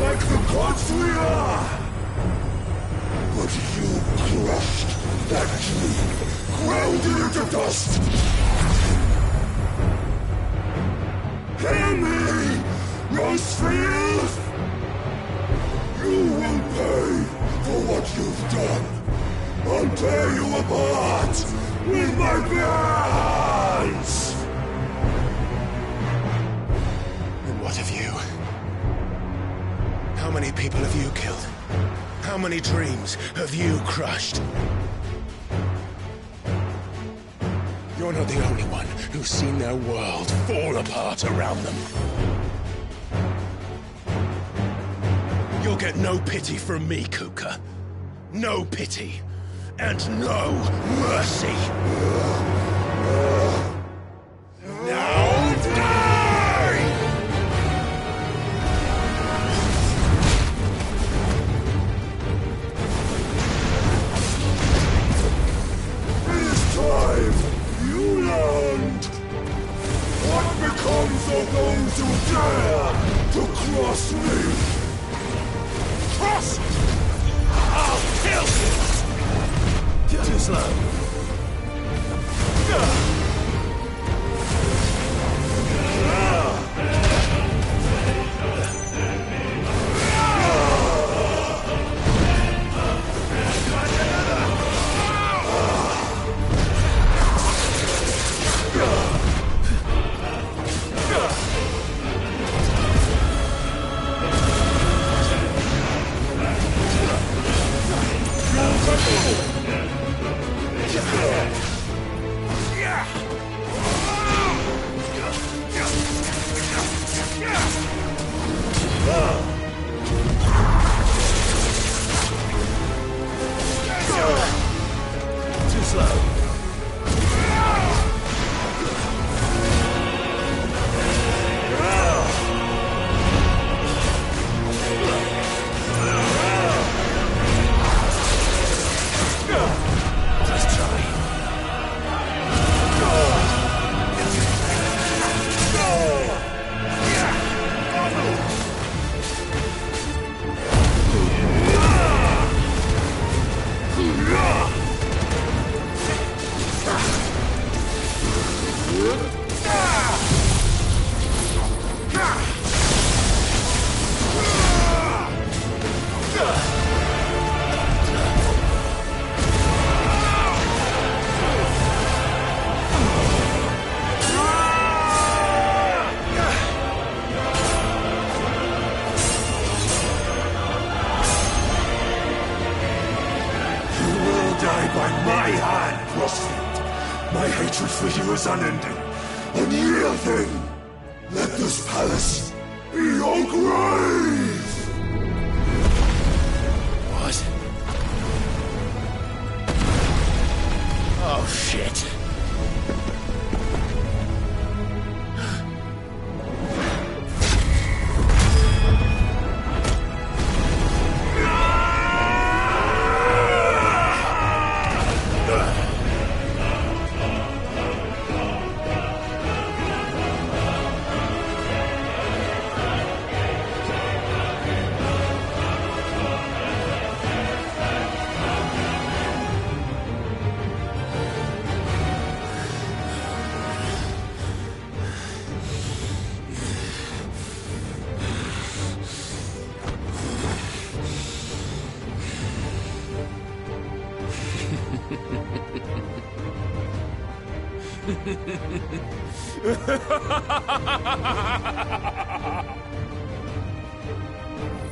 like the gods we are! But you crushed that dream, ground it into dust! Hear me, Rosefield! You will pay for what you've done. I'll tear you apart with my bare hands! And what of you? How many people have you killed? How many dreams have you crushed? You're not the only one who's seen their world fall apart around them. You'll get no pity from me, Kuka. No pity. And no mercy. Now die! It is time you learned what becomes of those who dare to cross me. Cross! I'll kill you! Too slow. My hatred for you is unending. Unreal thing! Let this palace be your grave! What? Oh, shit.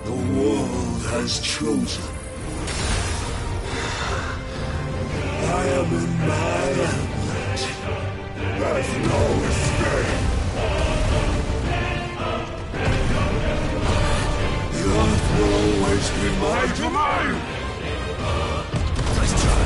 The world has chosen. I am in my element. There's no escape. The earth will always be my domain. Let's try.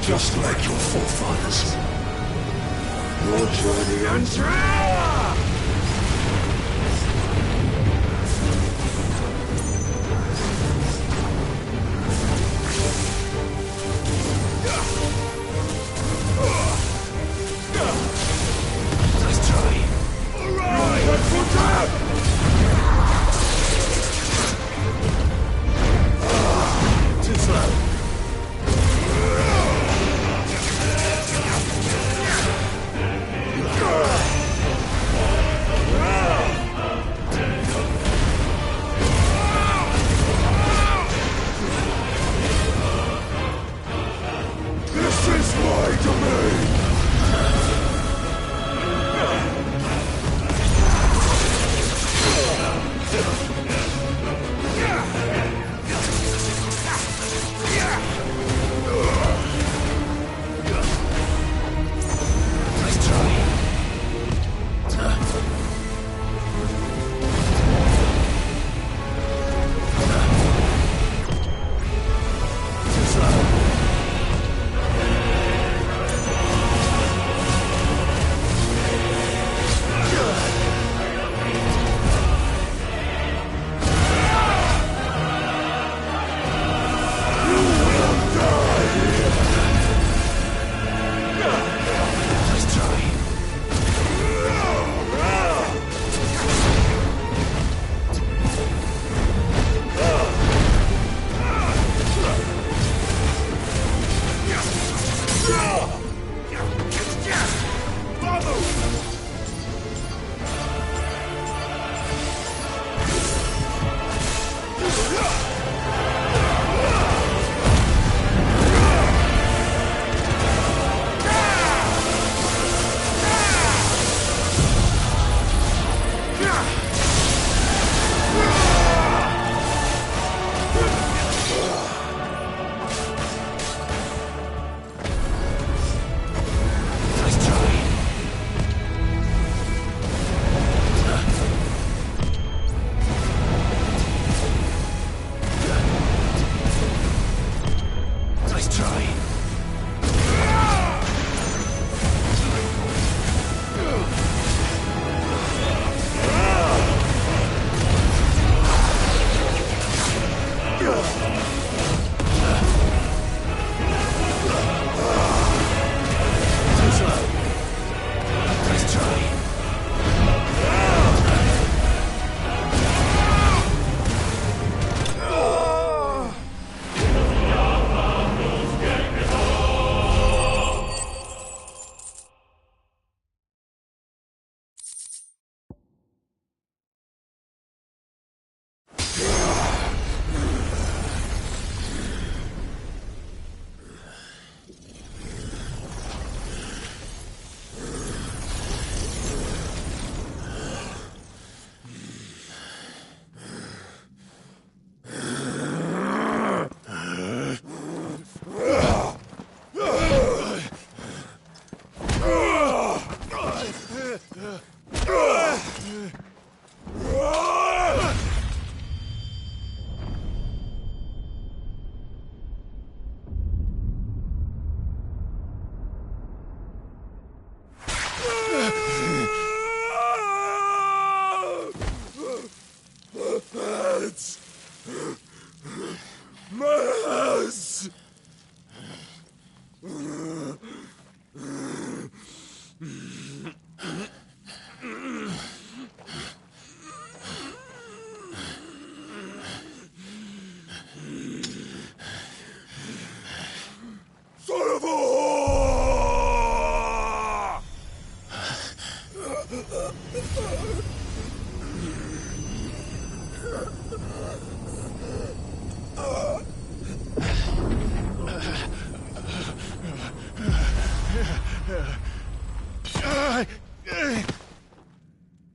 Just like your forefathers. Your journey ends here! Let's try. All right! Let's put that! Too slow.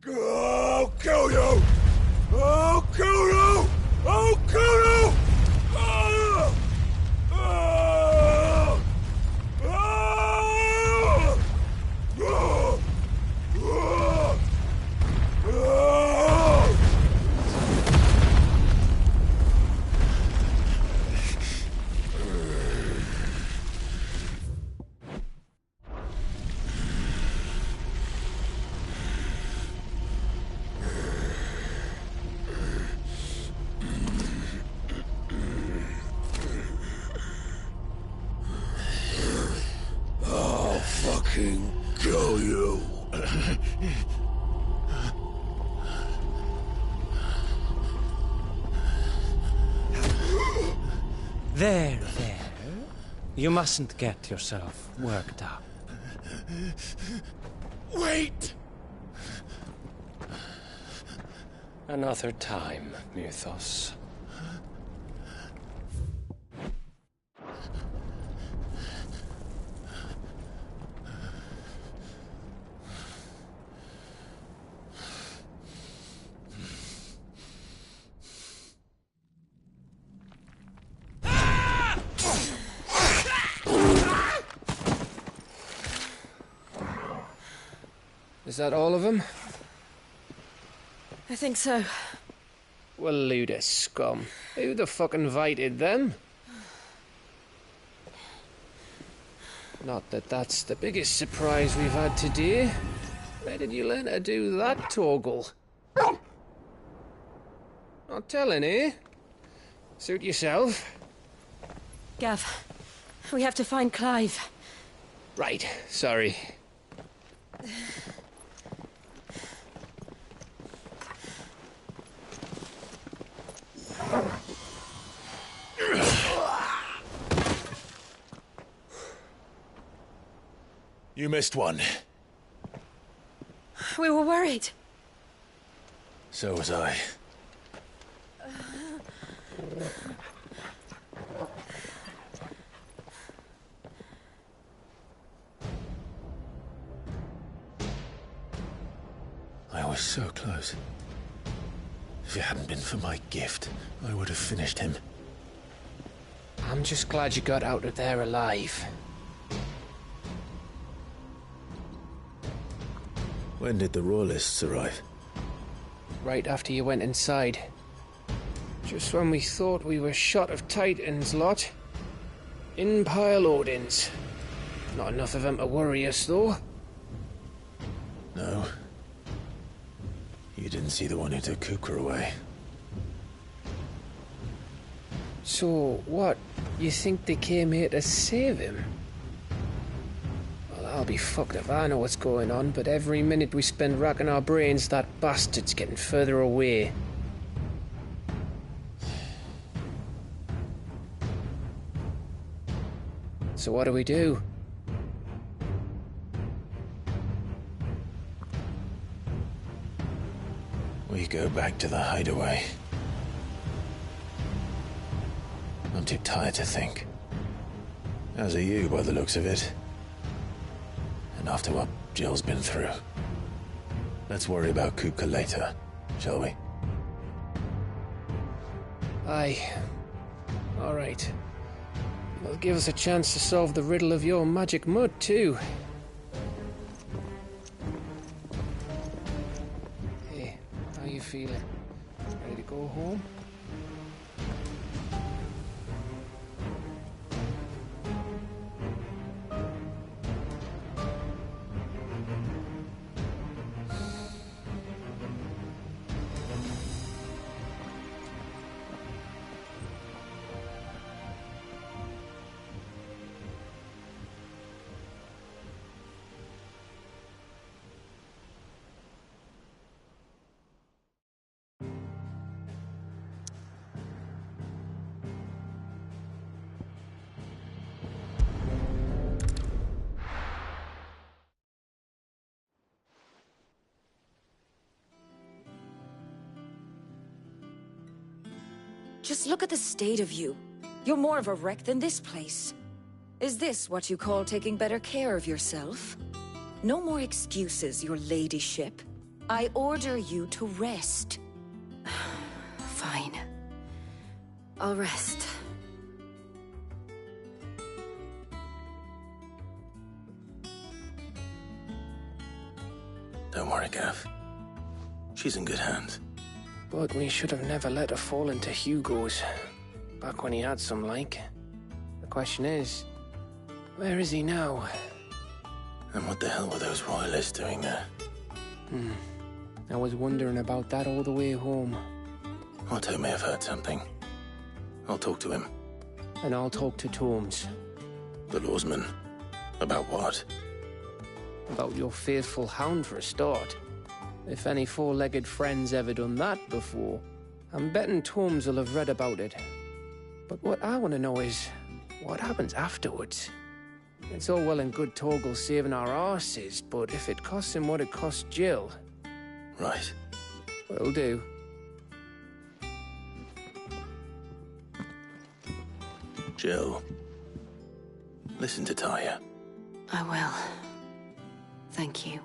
I'll kill you! I'll kill you! I'll kill you! Kill you. There. You mustn't get yourself worked up. Wait! Another time, Mythos. Is that all of them? I think so. Well, load of scum. Who the fuck invited them? Not that that's the biggest surprise we've had today. Where did you learn to do that, Torgal? Not telling, eh? Suit yourself. Gav, we have to find Clive. Right, sorry. You missed one. We were worried. So was I. I was so close. If it hadn't been for my gift, I would have finished him. I'm just glad you got out of there alive. When did the Royalists arrive? Right after you went inside. Just when we thought we were shot of Titans, lot. In pile Odins. Not enough of them to worry us, though. No. You didn't see the one who took Kupka away. So, what? You think they came here to save him? Well, I'll be fucked if I know what's going on, but every minute we spend racking our brains, that bastard's getting further away. So what do? We go back to the hideaway. I'm too tired to think. As are you, by the looks of it. And after what Jill's been through. Let's worry about Kupka later, shall we? Aye. All right. It'll give us a chance to solve the riddle of your magic mud, too. Hey, how you feeling? Ready to go home? Just look at the state of you. You're more of a wreck than this place. Is this what you call taking better care of yourself? No more excuses, your ladyship. I order you to rest. Fine. I'll rest. Don't worry, Gav. She's in good hands. But we should have never let her fall into Hugo's. Back when he had some like. The question is, where is he now? And what the hell were those royalists doing there? I was wondering about that all the way home. Otto may have heard something. I'll talk to him. And I'll talk to Tomes. The lawsman. About what? About your faithful hound for a start. If any four-legged friend's ever done that before, I'm betting Tomes will have read about it. But what I want to know is, what happens afterwards? It's all well and good Torgal saving our arses, but if it costs him what it cost Jill... Right. Will do. Jill. Listen to Taya. I will. Thank you.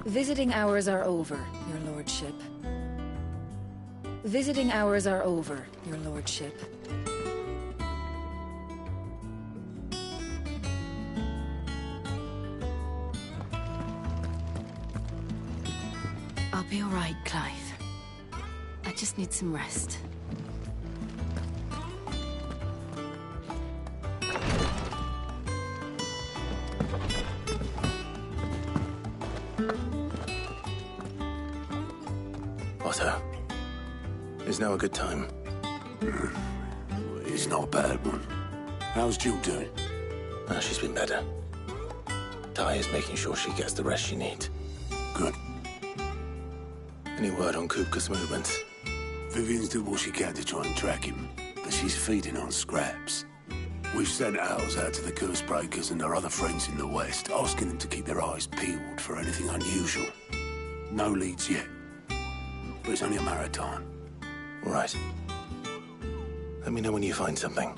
Visiting hours are over, your lordship. Visiting hours are over, your lordship. I'll be all right, Clive. I just need some rest. Otto, is now a good time? It's not a bad one. How's Jill doing? She's been better. Ty is making sure she gets the rest she needs. Good. Any word on Kupka's movements? Vivian's doing what she can to try and track him, but she's feeding on scraps. We've sent ours out to the curse breakers and our other friends in the West, asking them to keep their eyes peeled for anything unusual. No leads yet, but it's only a matter of time. Right. Let me know when you find something.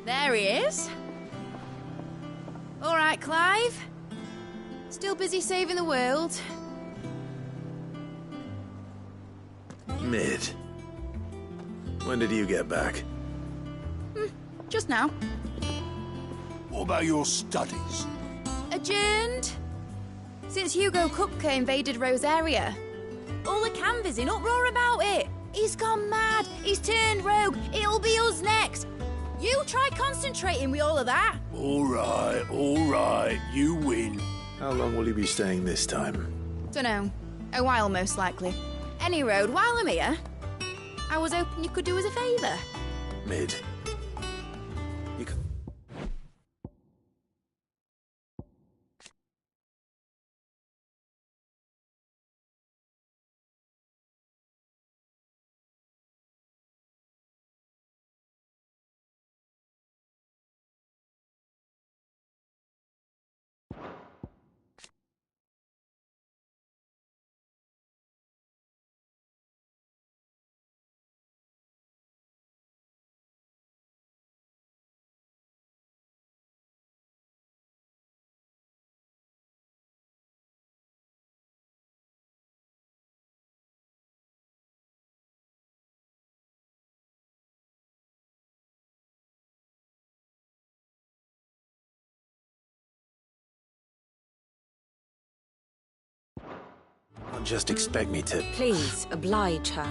There he is. All right, Clive. Still busy saving the world. Mid. When did you get back? Just now. What about your studies? Adjourned. Since Hugo Kupka invaded Rosaria. All the canvass in uproar about it. He's gone mad. He's turned rogue. It'll be us next. You try concentrating with all of that. All right. You win. How long will you be staying this time? Dunno. A while, most likely. Any road, while I'm here, I was hoping you could do us a favour. Mid. Can't just expect me to... Please, oblige her.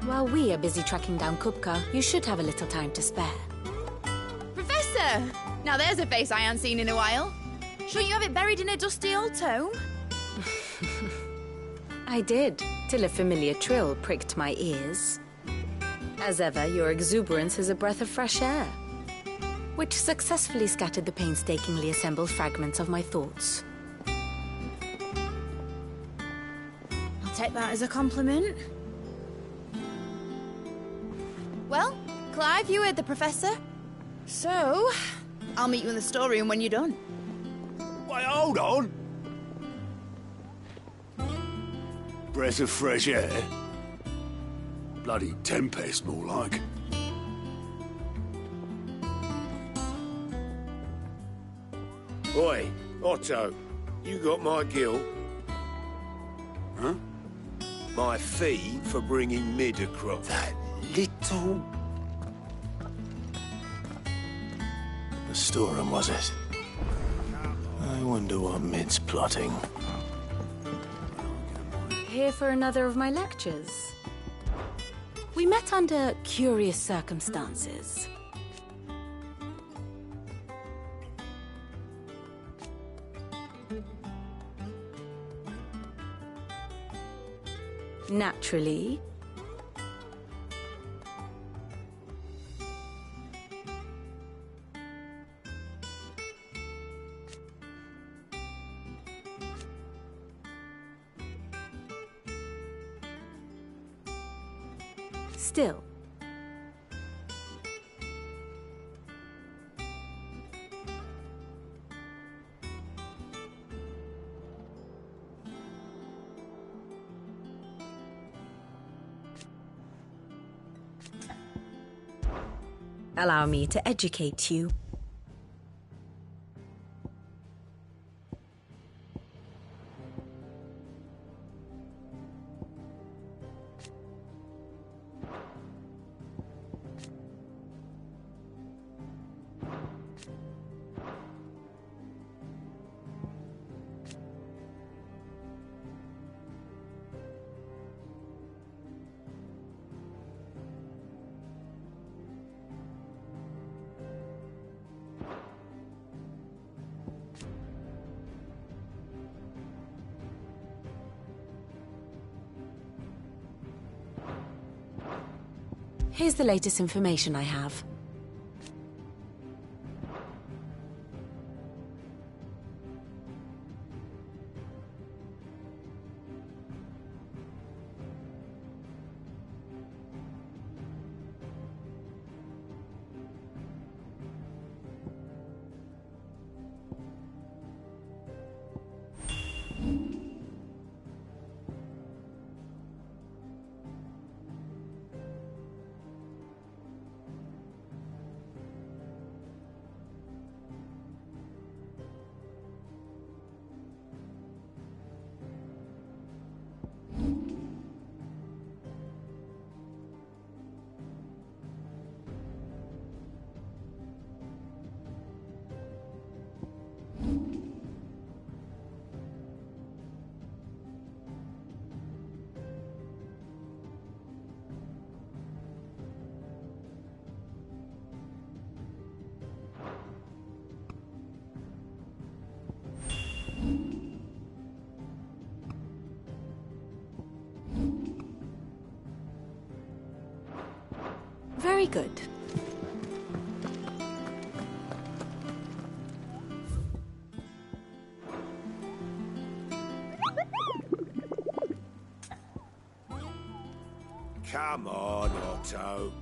While we are busy tracking down Kupka, you should have a little time to spare. Professor! Now there's a face I haven't seen in a while. Shouldn't you have it buried in a dusty old tome? I did, till a familiar trill pricked my ears. As ever, your exuberance is a breath of fresh air, which successfully scattered the painstakingly assembled fragments of my thoughts. I'll take that as a compliment. Well, Clive, you heard the Professor. So, I'll meet you in the storeroom when you're done. Wait, hold on! Breath of fresh air? Bloody tempest, more like. Oi, Otto, you got my gill? Huh? My fee for bringing Mid across. That little... The storeroom, was it? I wonder what Mid's plotting. Here for another of my lectures. We met under curious circumstances. Naturally. Still. Allow me to educate you. Here's the latest information I have. Very good. Come on, Otto.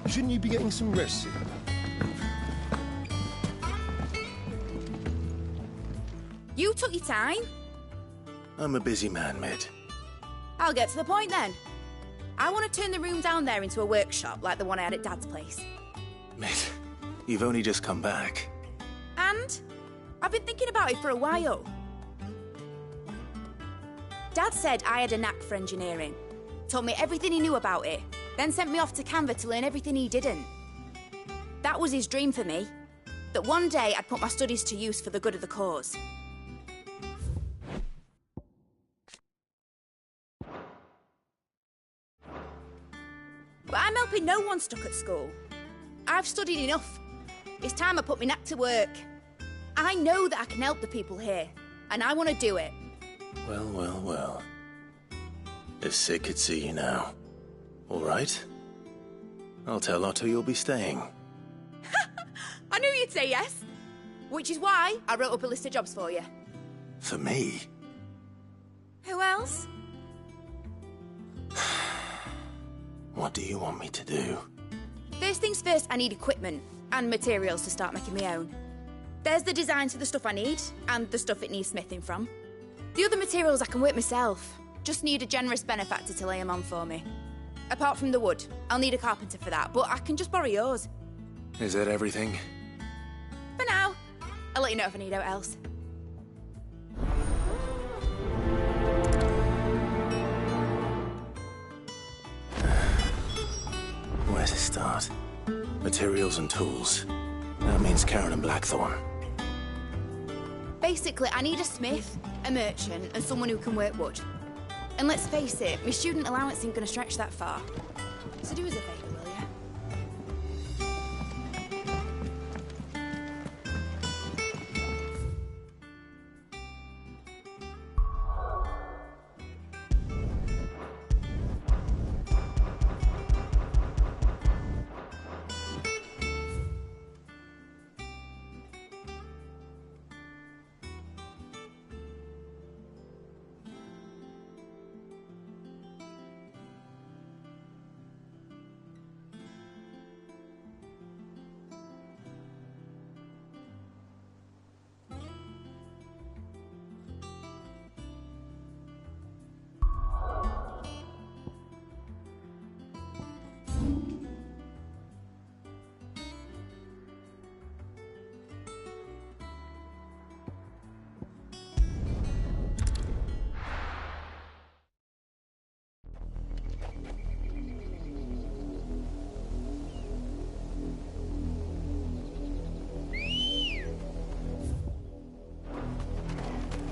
Shouldn't you be getting some rest soon? You took your time. I'm a busy man, Mid. I'll get to the point then. I want to turn the room down there into a workshop like the one I had at Dad's place. Mid, You've only just come back. And? I've been thinking about it for a while. Dad said I had a knack for engineering. Told me everything he knew about it. Then sent me off to Canva to learn everything he didn't. That was his dream for me. That one day I'd put my studies to use for the good of the cause. But I'm helping no one stuck at school. I've studied enough. It's time I put my knack to work. I know that I can help the people here, and I want to do it. Well, well, well. If Sid could see you now. All right? I'll tell Otto you'll be staying. I knew you'd say yes. Which is why I wrote up a list of jobs for you. For me? Who else? What do you want me to do? First things first, I need equipment and materials to start making my own. There's the designs for the stuff I need, and the stuff it needs smithing from. The other materials I can work myself. Just need a generous benefactor to lay them on for me. Apart from the wood, I'll need a carpenter for that, but I can just borrow yours. Is that everything? For now. I'll let you know if I need out else. Where to start? Materials and tools. That means Karen and Blackthorn. Basically, I need a smith, a merchant, and someone who can work wood. And let's face it, my student allowance isn't going to stretch that far. So do us a favour, will you?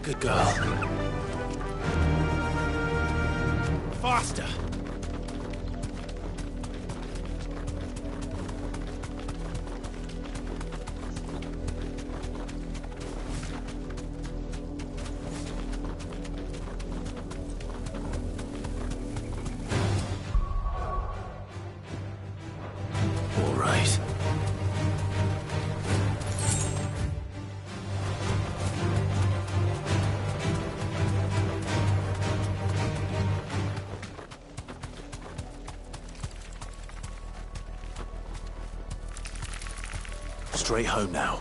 Good girl. Faster! All right. Straight home now.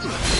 Ugh.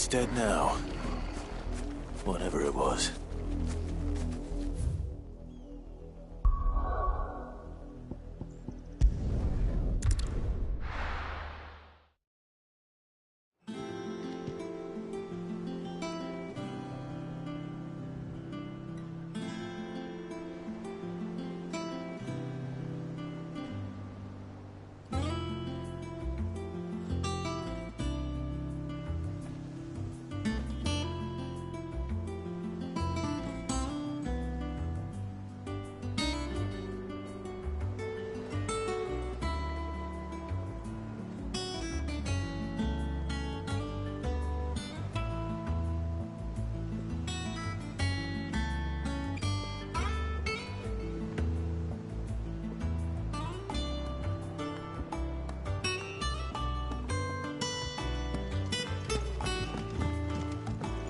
It's dead now. Whatever it was.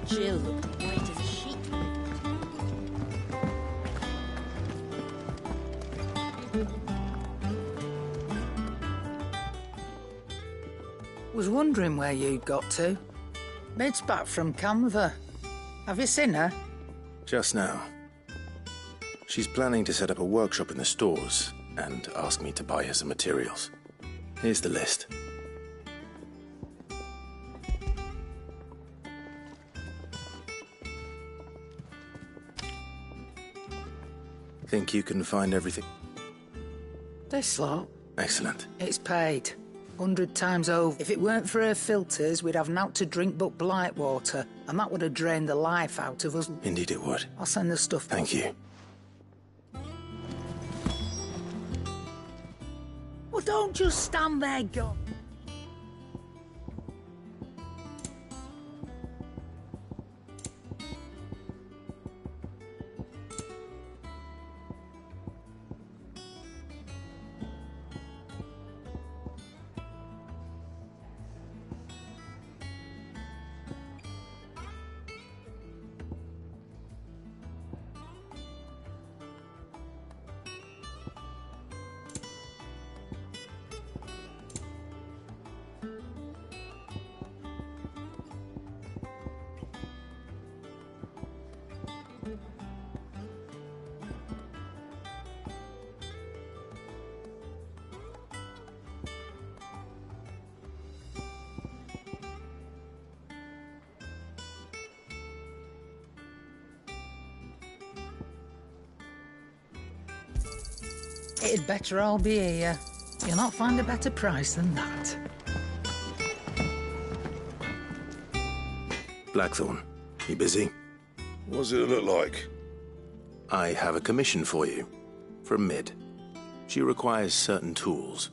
Jill looked white as a sheet. Was wondering where you'd got to. Mid's back from Canva. Have you seen her? Just now. She's planning to set up a workshop in the stores and ask me to buy her some materials. Here's the list. Think you can find everything? This lot? Excellent. It's paid. 100 times over. If it weren't for her filters, we'd have naught to drink but blight water, and that would have drained the life out of us. Indeed it would. I'll send the stuff. Thank you. Well, don't just stand there, go. It'd better all be here. You'll not find a better price than that. Blackthorn, you busy? What's it look like? I have a commission for you. From Mid. She requires certain tools.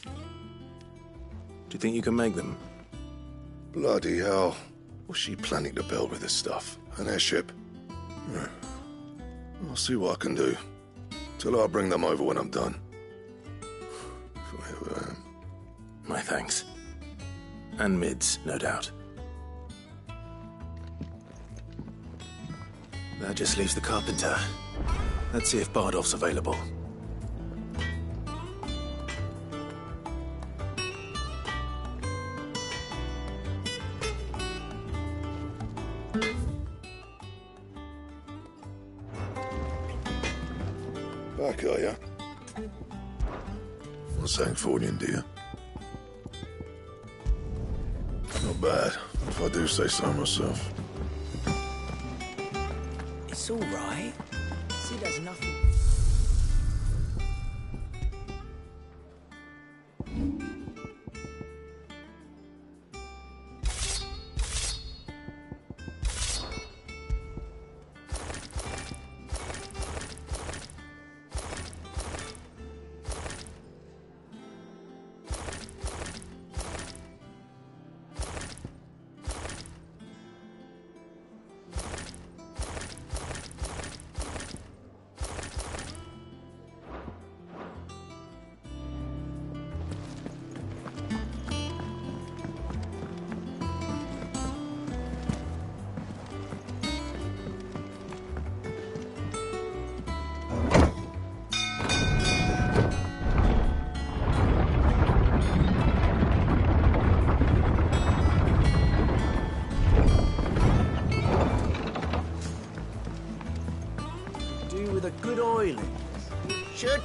Do you think you can make them? Bloody hell. What's she planning to build with this stuff? An airship? I'll see what I can do. Till I'll bring them over when I'm done. My thanks. And Mid's, no doubt. That just leaves the carpenter. Let's see if Bardolph's available. Back, are ya? What's that for you, dear? Not bad, if I do say so myself. It's all right. Sid has nothing.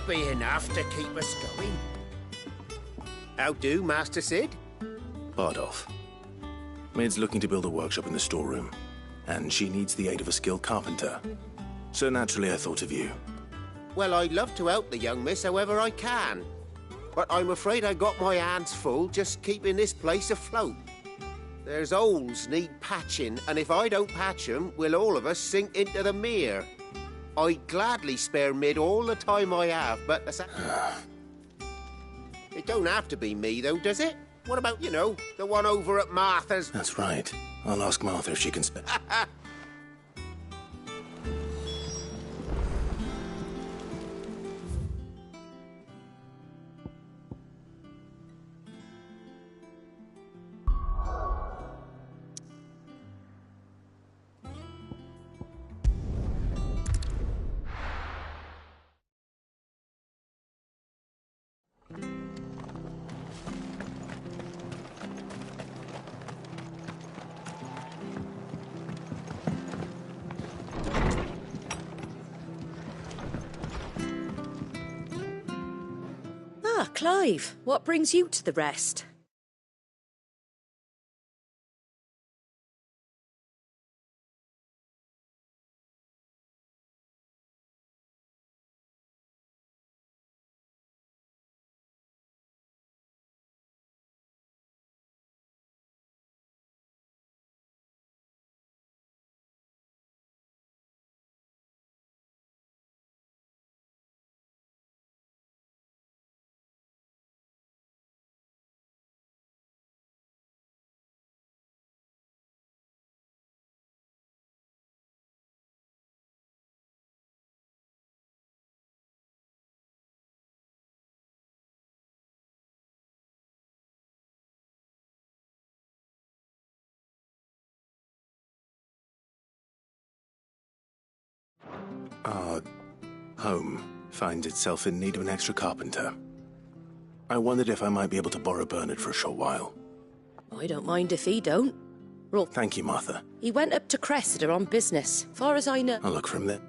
be enough to keep us going. How do, Master Sid? Bardolph. Maid's looking to build a workshop in the storeroom, and she needs the aid of a skilled carpenter. So naturally I thought of you. Well, I'd love to help the young miss however I can. But I'm afraid I got my hands full just keeping this place afloat. There's holes need patching, and if I don't patch them, we'll all of us sink into the mere. I'd gladly spare Mid all the time I have, but... It don't have to be me, though, does it? What about, you know, the one over at Martha's? That's right. I'll ask Martha if she can spare... Clive, what brings you to the rest? Our home finds itself in need of an extra carpenter. I wondered if I might be able to borrow Bernard for a short while. I don't mind if he don't. Well, thank you, Martha. He went up to Cressida on business, far as I know. I'll look for him there.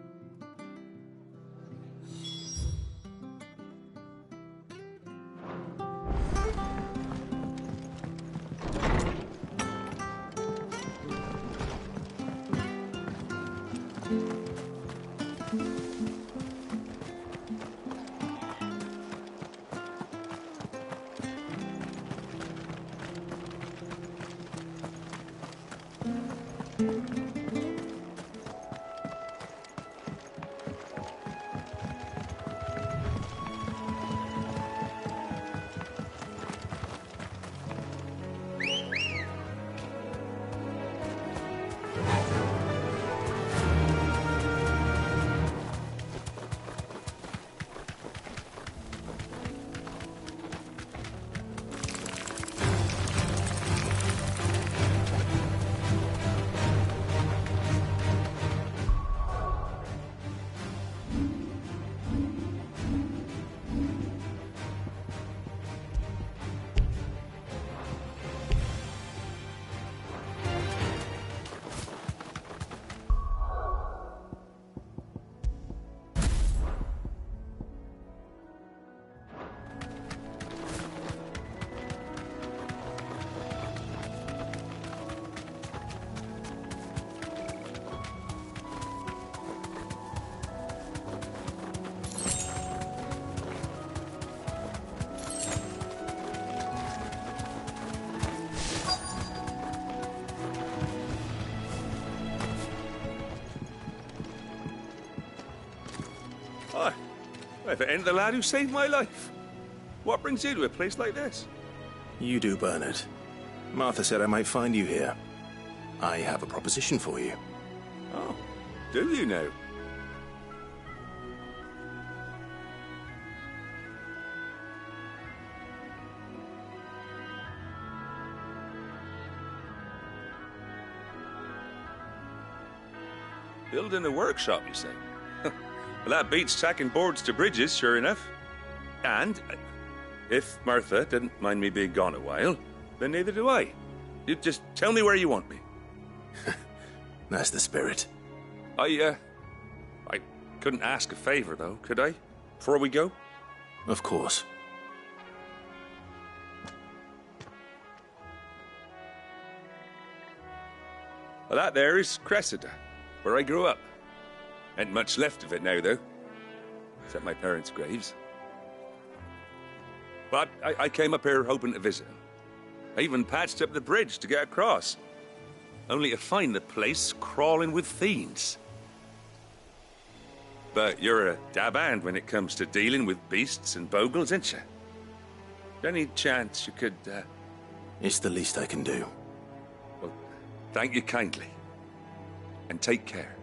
Hi. If it ain't the lad who saved my life. What brings you to a place like this? You do, Bernard. Martha said I might find you here. I have a proposition for you. Oh, do you now? Building a workshop, you say? Well, that beats tacking boards to bridges, sure enough. And if Martha didn't mind me being gone a while, then neither do I. You just tell me where you want me. That's the spirit. I couldn't ask a favor, though, could I? Before we go? Of course. Well, that there is Cressida, where I grew up. Ain't much left of it now, though. Except my parents' graves. But I came up here hoping to visit them. I even patched up the bridge to get across. Only to find the place crawling with fiends. But you're a dab hand when it comes to dealing with beasts and bogles, ain't you? Any chance you could, It's the least I can do. Well, thank you kindly. And take care.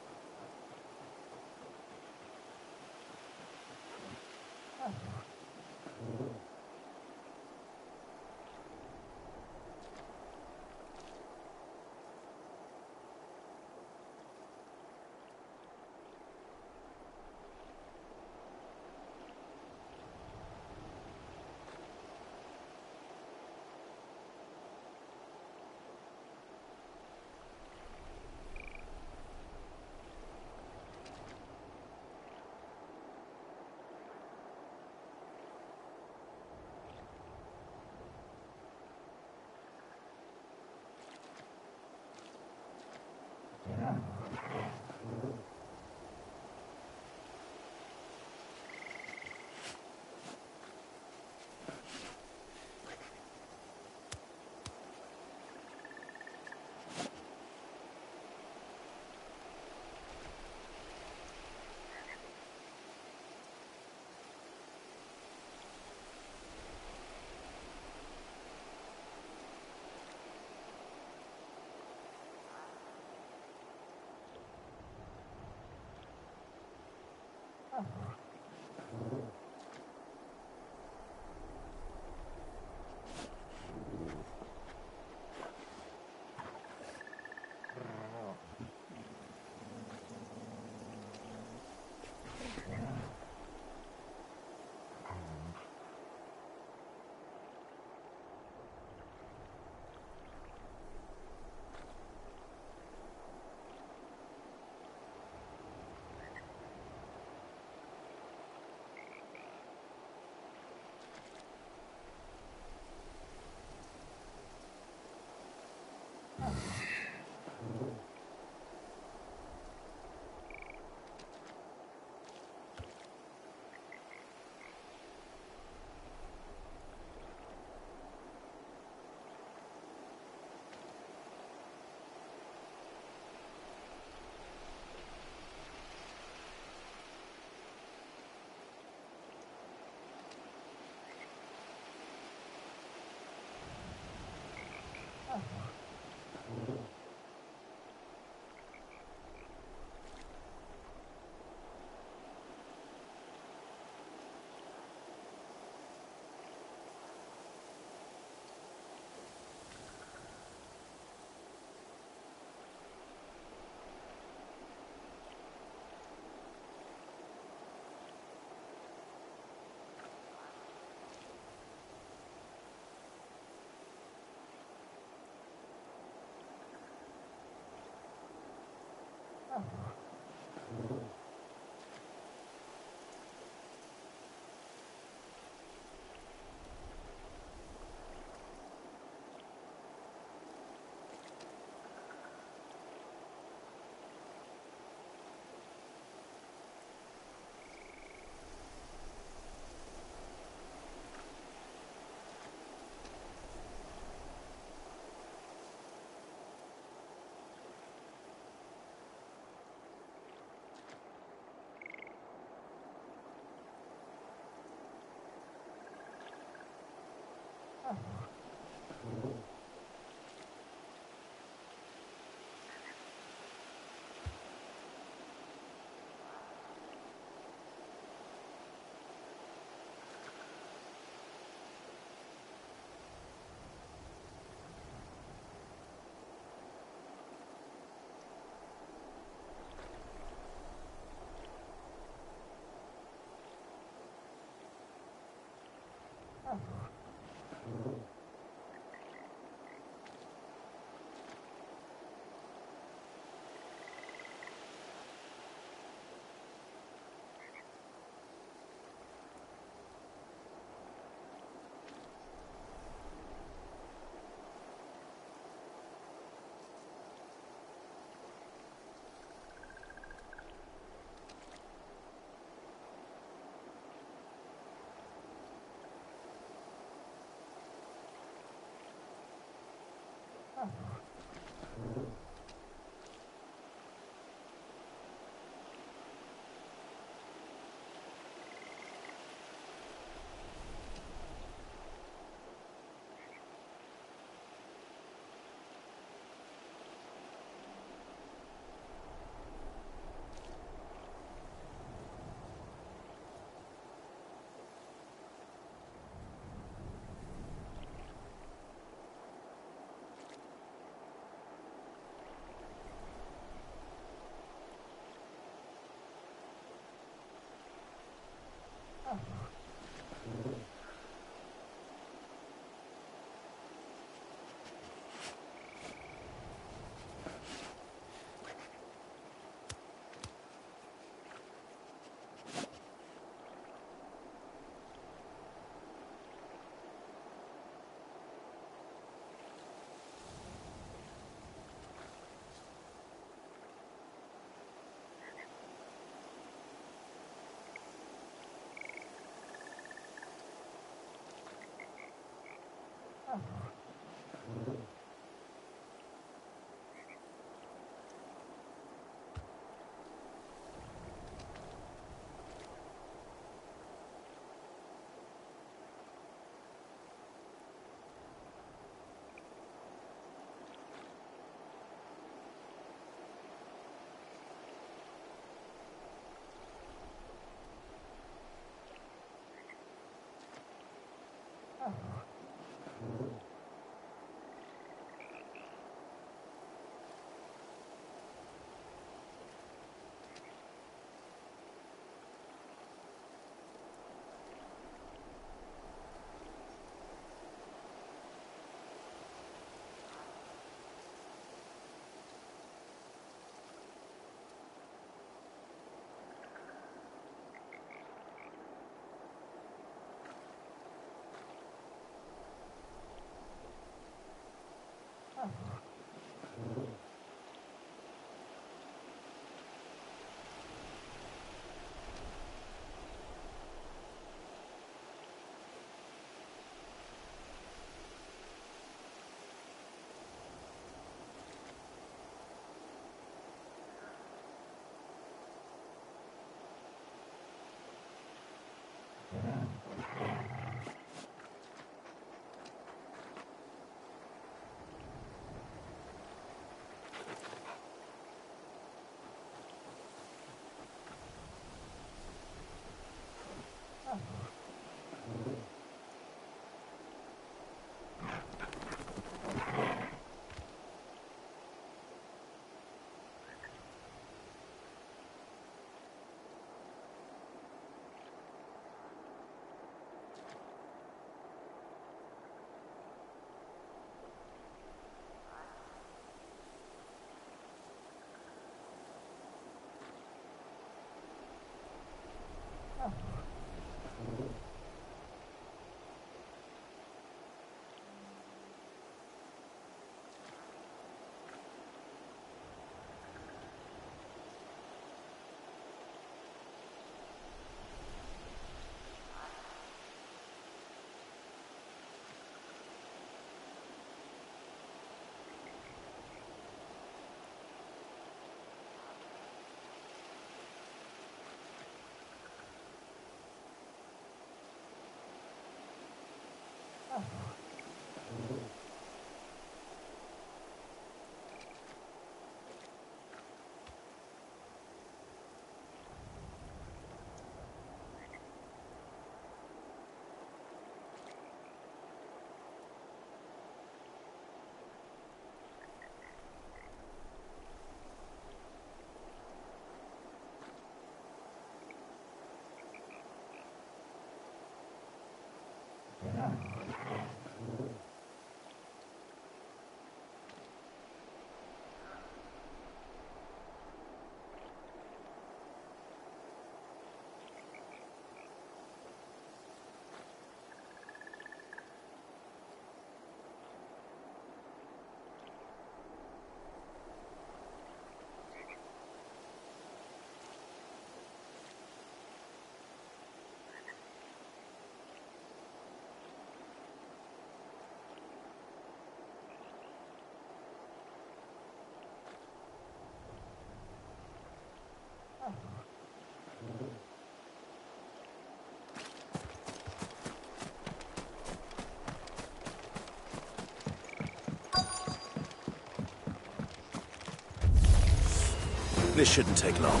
This shouldn't take long.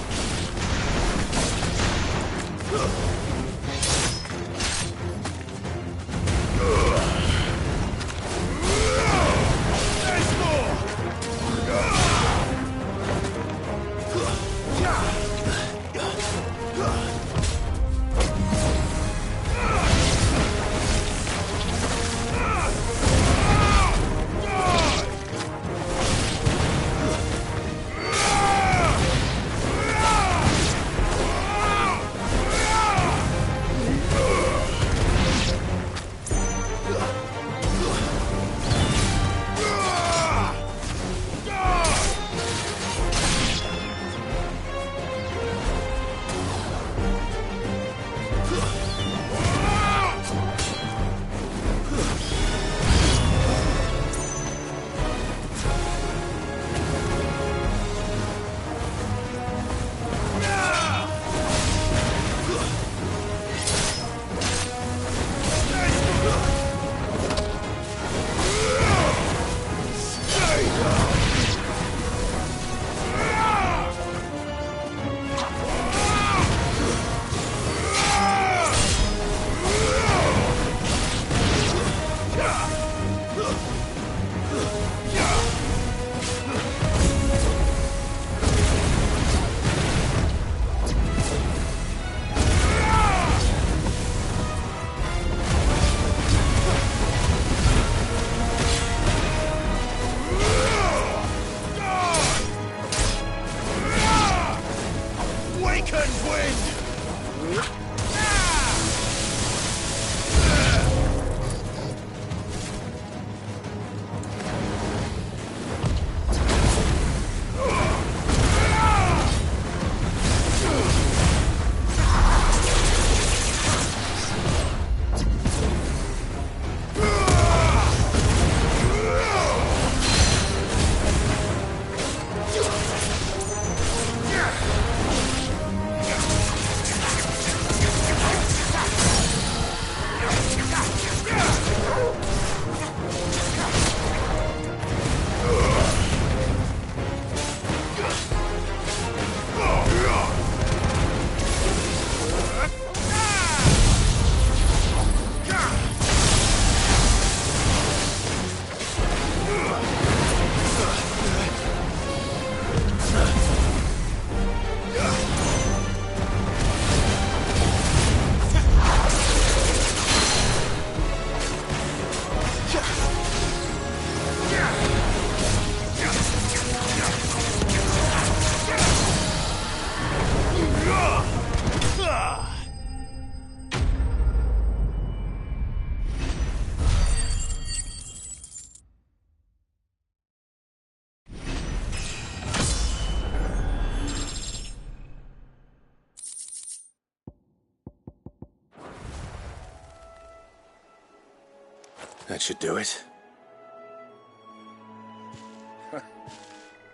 That should do it.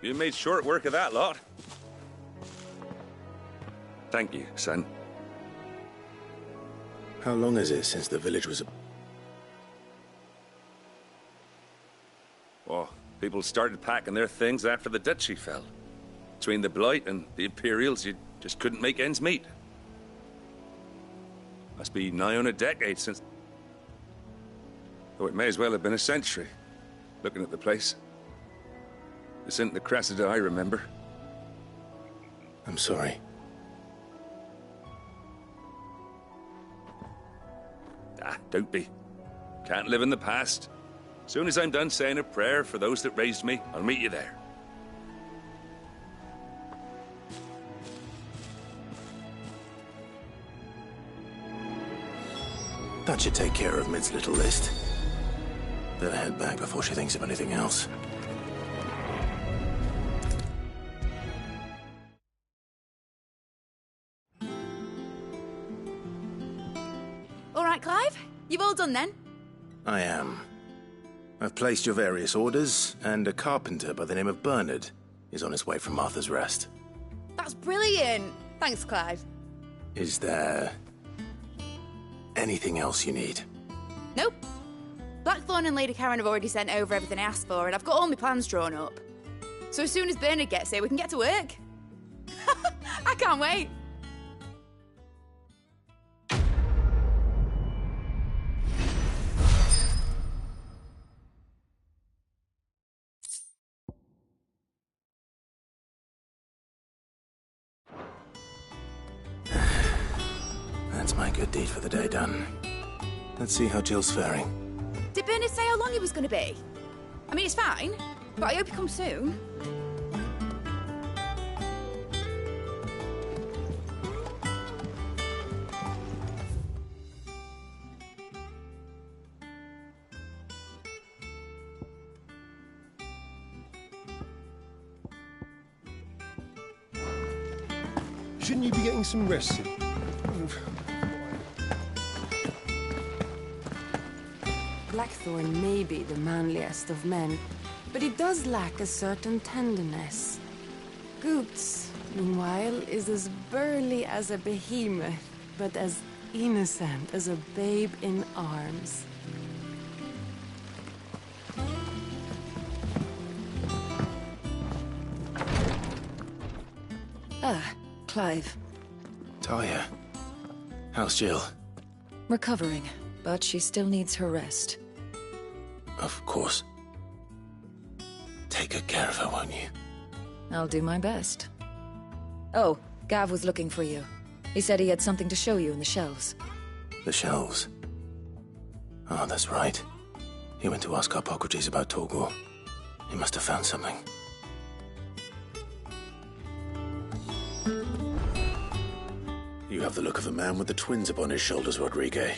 You made short work of that lot. Thank you, son. How long is it since the village was... Oh, people started packing their things after the duchy fell. Between the Blight and the Imperials, you just couldn't make ends meet. Must be nigh on a decade since... Oh, it may as well have been a century, looking at the place. This isn't the Cressida I remember. I'm sorry. Ah, don't be. Can't live in the past. Soon as I'm done saying a prayer for those that raised me, I'll meet you there. That should take care of Mid's little list. Better head back before she thinks of anything else. All right, Clive? You've all done then? I am. I've placed your various orders, and a carpenter by the name of Bernard is on his way from Martha's Rest. That's brilliant. Thanks, Clive. Is there... anything else you need? Nope. Blackthorn and Lady Karen have already sent over everything I asked for, and I've got all my plans drawn up. So as soon as Bernard gets here, we can get to work. I can't wait. That's my good deed for the day done. Let's see how Jill's faring. Did Bernard say how long he was going to be? I mean, it's fine, but I hope he comes soon. Shouldn't you be getting some rest soon? Blackthorn may be the manliest of men, but he does lack a certain tenderness. Goots, meanwhile, is as burly as a behemoth, but as innocent as a babe in arms. Ah, Clive. Talia. How's Jill? Recovering, but she still needs her rest. Of course. Take good care of her, won't you? I'll do my best. Oh, Gav was looking for you. He said he had something to show you in the shelves. The shelves? Oh, that's right. He went to ask Harpocrates about Torgor. He must have found something. You have the look of a man with the twins upon his shoulders, Rodrigue.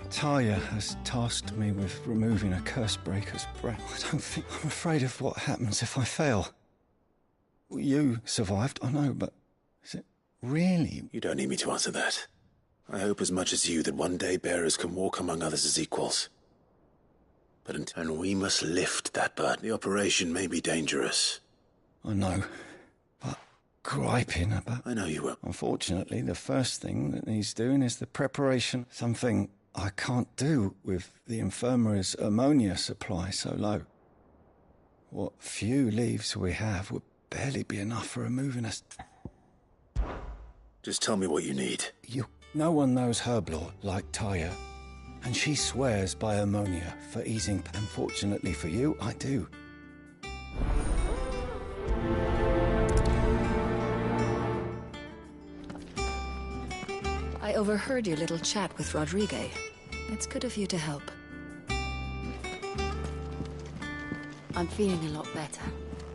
Talia has tasked me with removing a Cursebreaker's breath. I'm afraid of what happens if I fail. You survived, I know, but is it really? You don't need me to answer that. I hope as much as you that one day bearers can walk among others as equals. And we must lift that burden. The operation may be dangerous. I know, but griping about... I know you will. Unfortunately, the first thing that needs doing is the preparation. Something I can't do with the infirmary's ammonia supply so low. What few leaves we have would barely be enough for removing us. Just tell me what you need. No one knows Herblore like Talia, and she swears by ammonia for easing. Unfortunately for you, I do. I overheard your little chat with Rodrigue. It's good of you to help. I'm feeling a lot better,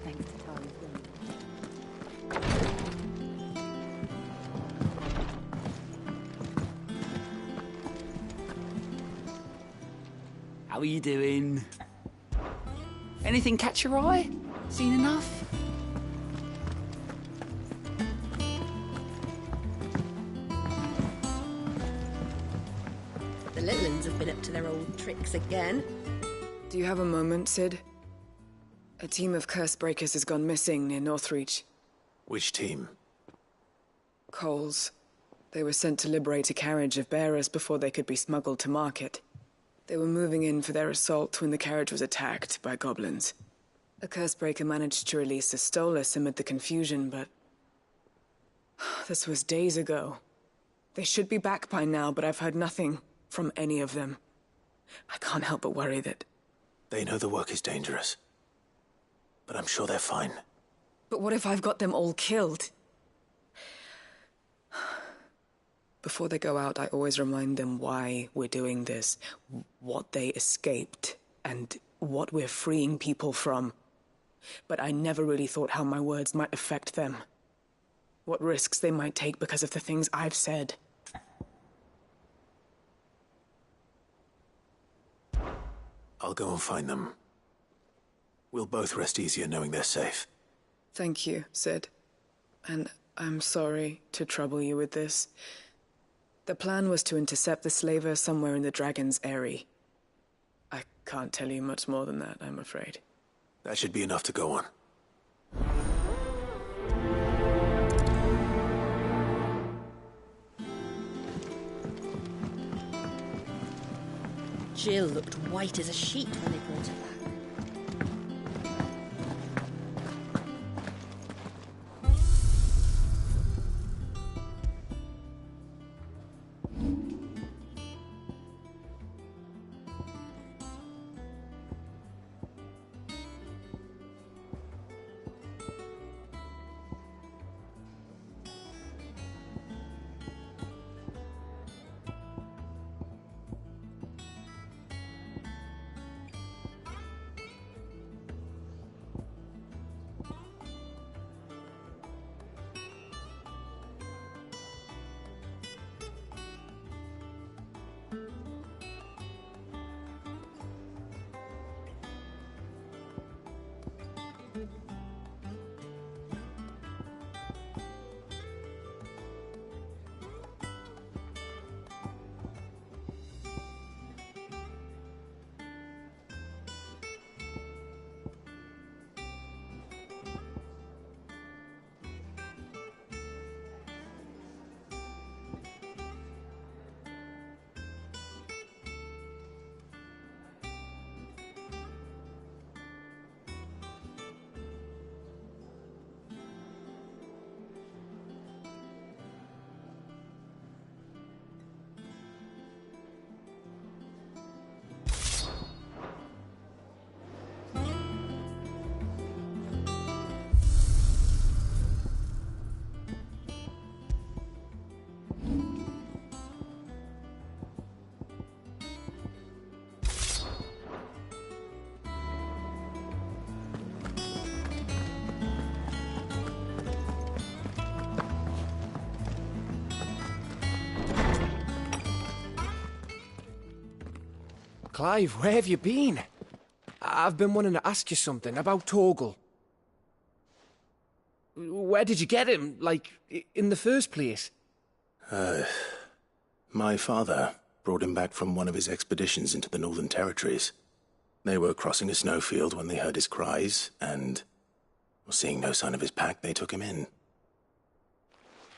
thanks to Talia's work. How are you doing? Anything catch your eye? Seen enough? The The little uns have been up to their old tricks again. Do you have a moment, Sid? A team of curse breakers has gone missing near Northreach. Which team? Coles. They were sent to liberate a carriage of bearers before they could be smuggled to market. They were moving in for their assault when the carriage was attacked by goblins. A cursebreaker managed to release a Stolas amid the confusion, but... this was days ago. They should be back by now, but I've heard nothing from any of them. I can't help but worry that... They know the work is dangerous. But I'm sure they're fine. But what if I've got them all killed? Before they go out, I always remind them why we're doing this, what they escaped, and what we're freeing people from. But I never really thought how my words might affect them. What risks they might take because of the things I've said. I'll go and find them. We'll both rest easier knowing they're safe. Thank you, Sid. And I'm sorry to trouble you with this. The plan was to intercept the slaver somewhere in the Dragon's Eyrie. I can't tell you much more than that, I'm afraid. That should be enough to go on. Jill looked white as a sheet when they brought her back. Clive, where have you been? I've been wanting to ask you something about Torgal. Where did you get him, like, in the first place? My father brought him back from one of his expeditions into the Northern Territories. They were crossing a snowfield when they heard his cries, and, seeing no sign of his pack, they took him in.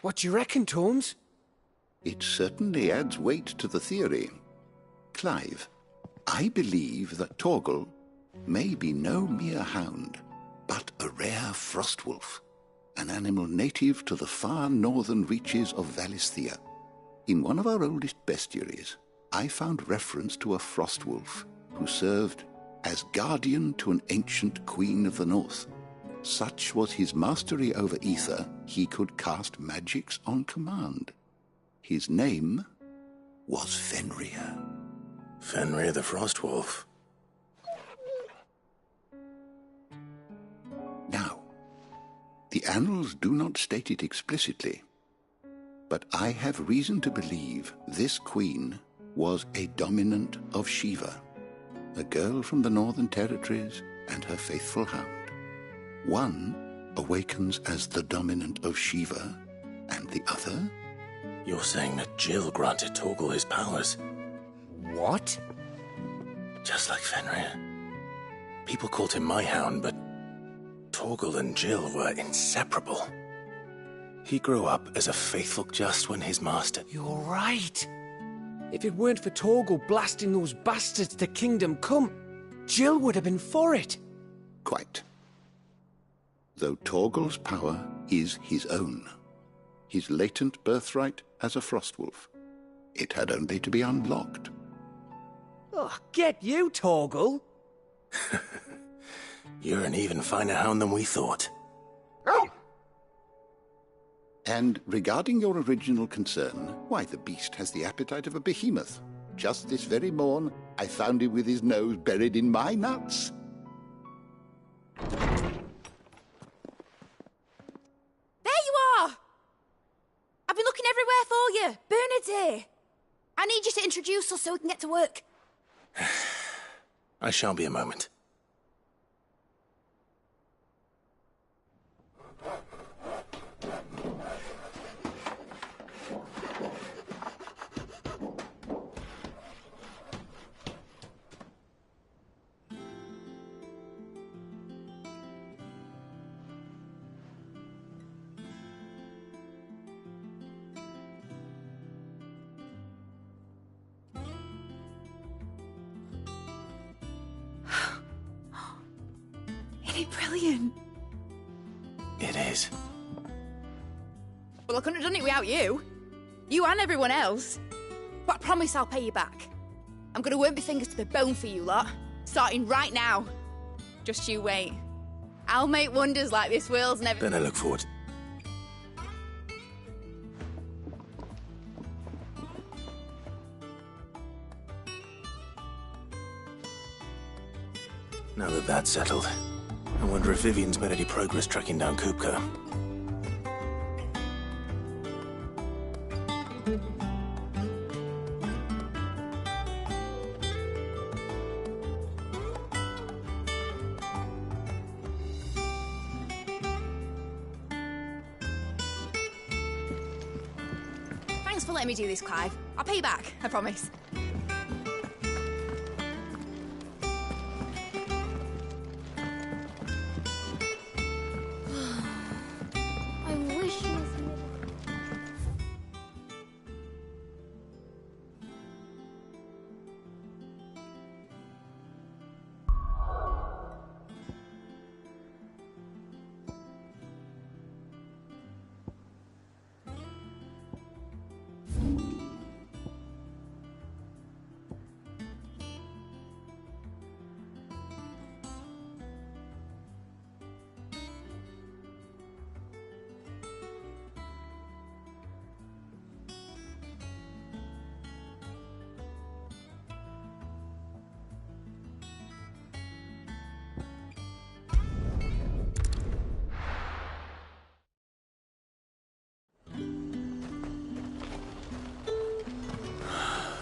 What do you reckon, Tomes? It certainly adds weight to the theory. Clive, I believe that Torgal may be no mere hound, but a rare frostwolf, an animal native to the far northern reaches of Valisthea. In one of our oldest bestiaries, I found reference to a frostwolf who served as guardian to an ancient queen of the north. Such was his mastery over ether, he could cast magics on command. His name was Fenrir. Fenrir the Frostwolf. Now, the annals do not state it explicitly, but I have reason to believe this queen was a dominant of Shiva, a girl from the Northern Territories and her faithful hound. One awakens as the dominant of Shiva, and the other? You're saying that Jill granted Torgal his powers? What? Just like Fenrir. People called him my hound, but Torgal and Jill were inseparable. He grew up as a faithful just when his master... You're right. If it weren't for Torgal blasting those bastards to Kingdom Come, Jill would have been for it. Quite. Though Torgal's power is his own. His latent birthright as a Frostwolf. It had only to be unlocked. Oh, get you, Torgal! You're an even finer hound than we thought. And regarding your original concern, why, the beast has the appetite of a behemoth. Just this very morn, I found him with his nose buried in my nuts. There you are! I've been looking everywhere for you. Bernard's here. I need you to introduce us so we can get to work. I shall be a moment. Isn't it brilliant? It is. Well, I couldn't have done it without you. You and everyone else. But I promise I'll pay you back. I'm gonna work my fingers to the bone for you lot, starting right now. Just you wait. I'll make wonders like this world's never... Then I look forward. Now that that's settled, I wonder if Vivian's made any progress tracking down Kupka. Thanks for letting me do this, Clive. I'll pay you back, I promise. I wish you was...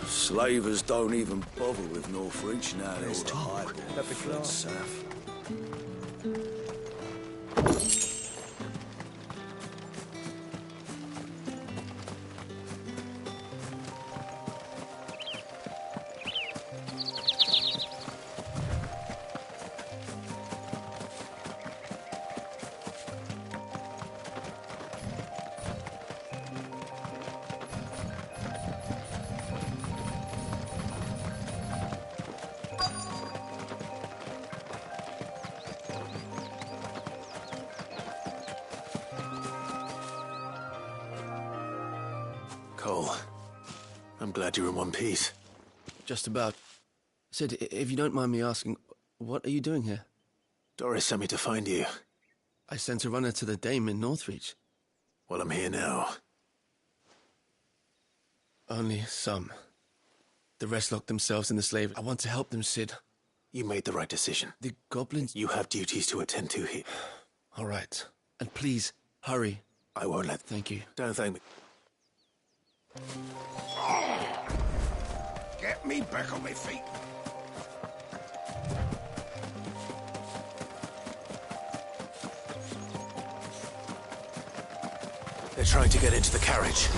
Slavers don't even bother with Northreach now they're all the highball fled south. Cole, I'm glad you're in one piece. Just about. Sid, if you don't mind me asking, what are you doing here? Doris sent me to find you. I sent a runner to the Dame in Northreach. Well, I'm here now. Only some. The rest locked themselves in the slave. I want to help them, Sid. You made the right decision. The goblins... You have duties to attend to here. All right. And please, hurry. I won't let... Thank you. Don't thank me. Get me back on my feet. They're trying to get into the carriage.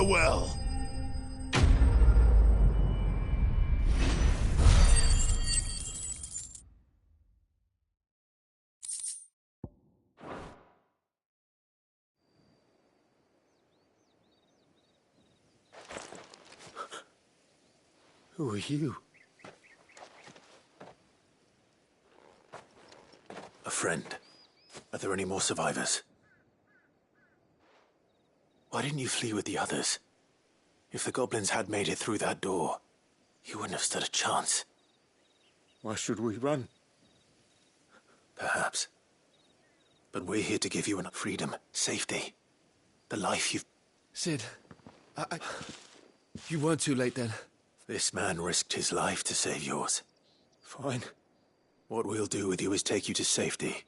Farewell. Who are you? A friend. Are there any more survivors? Why didn't you flee with the others? If the goblins had made it through that door, you wouldn't have stood a chance. Why should we run? Perhaps. But we're here to give you enough freedom, safety, the life you've... Sid, you weren't too late then. This man risked his life to save yours. Fine. What we'll do with you is take you to safety.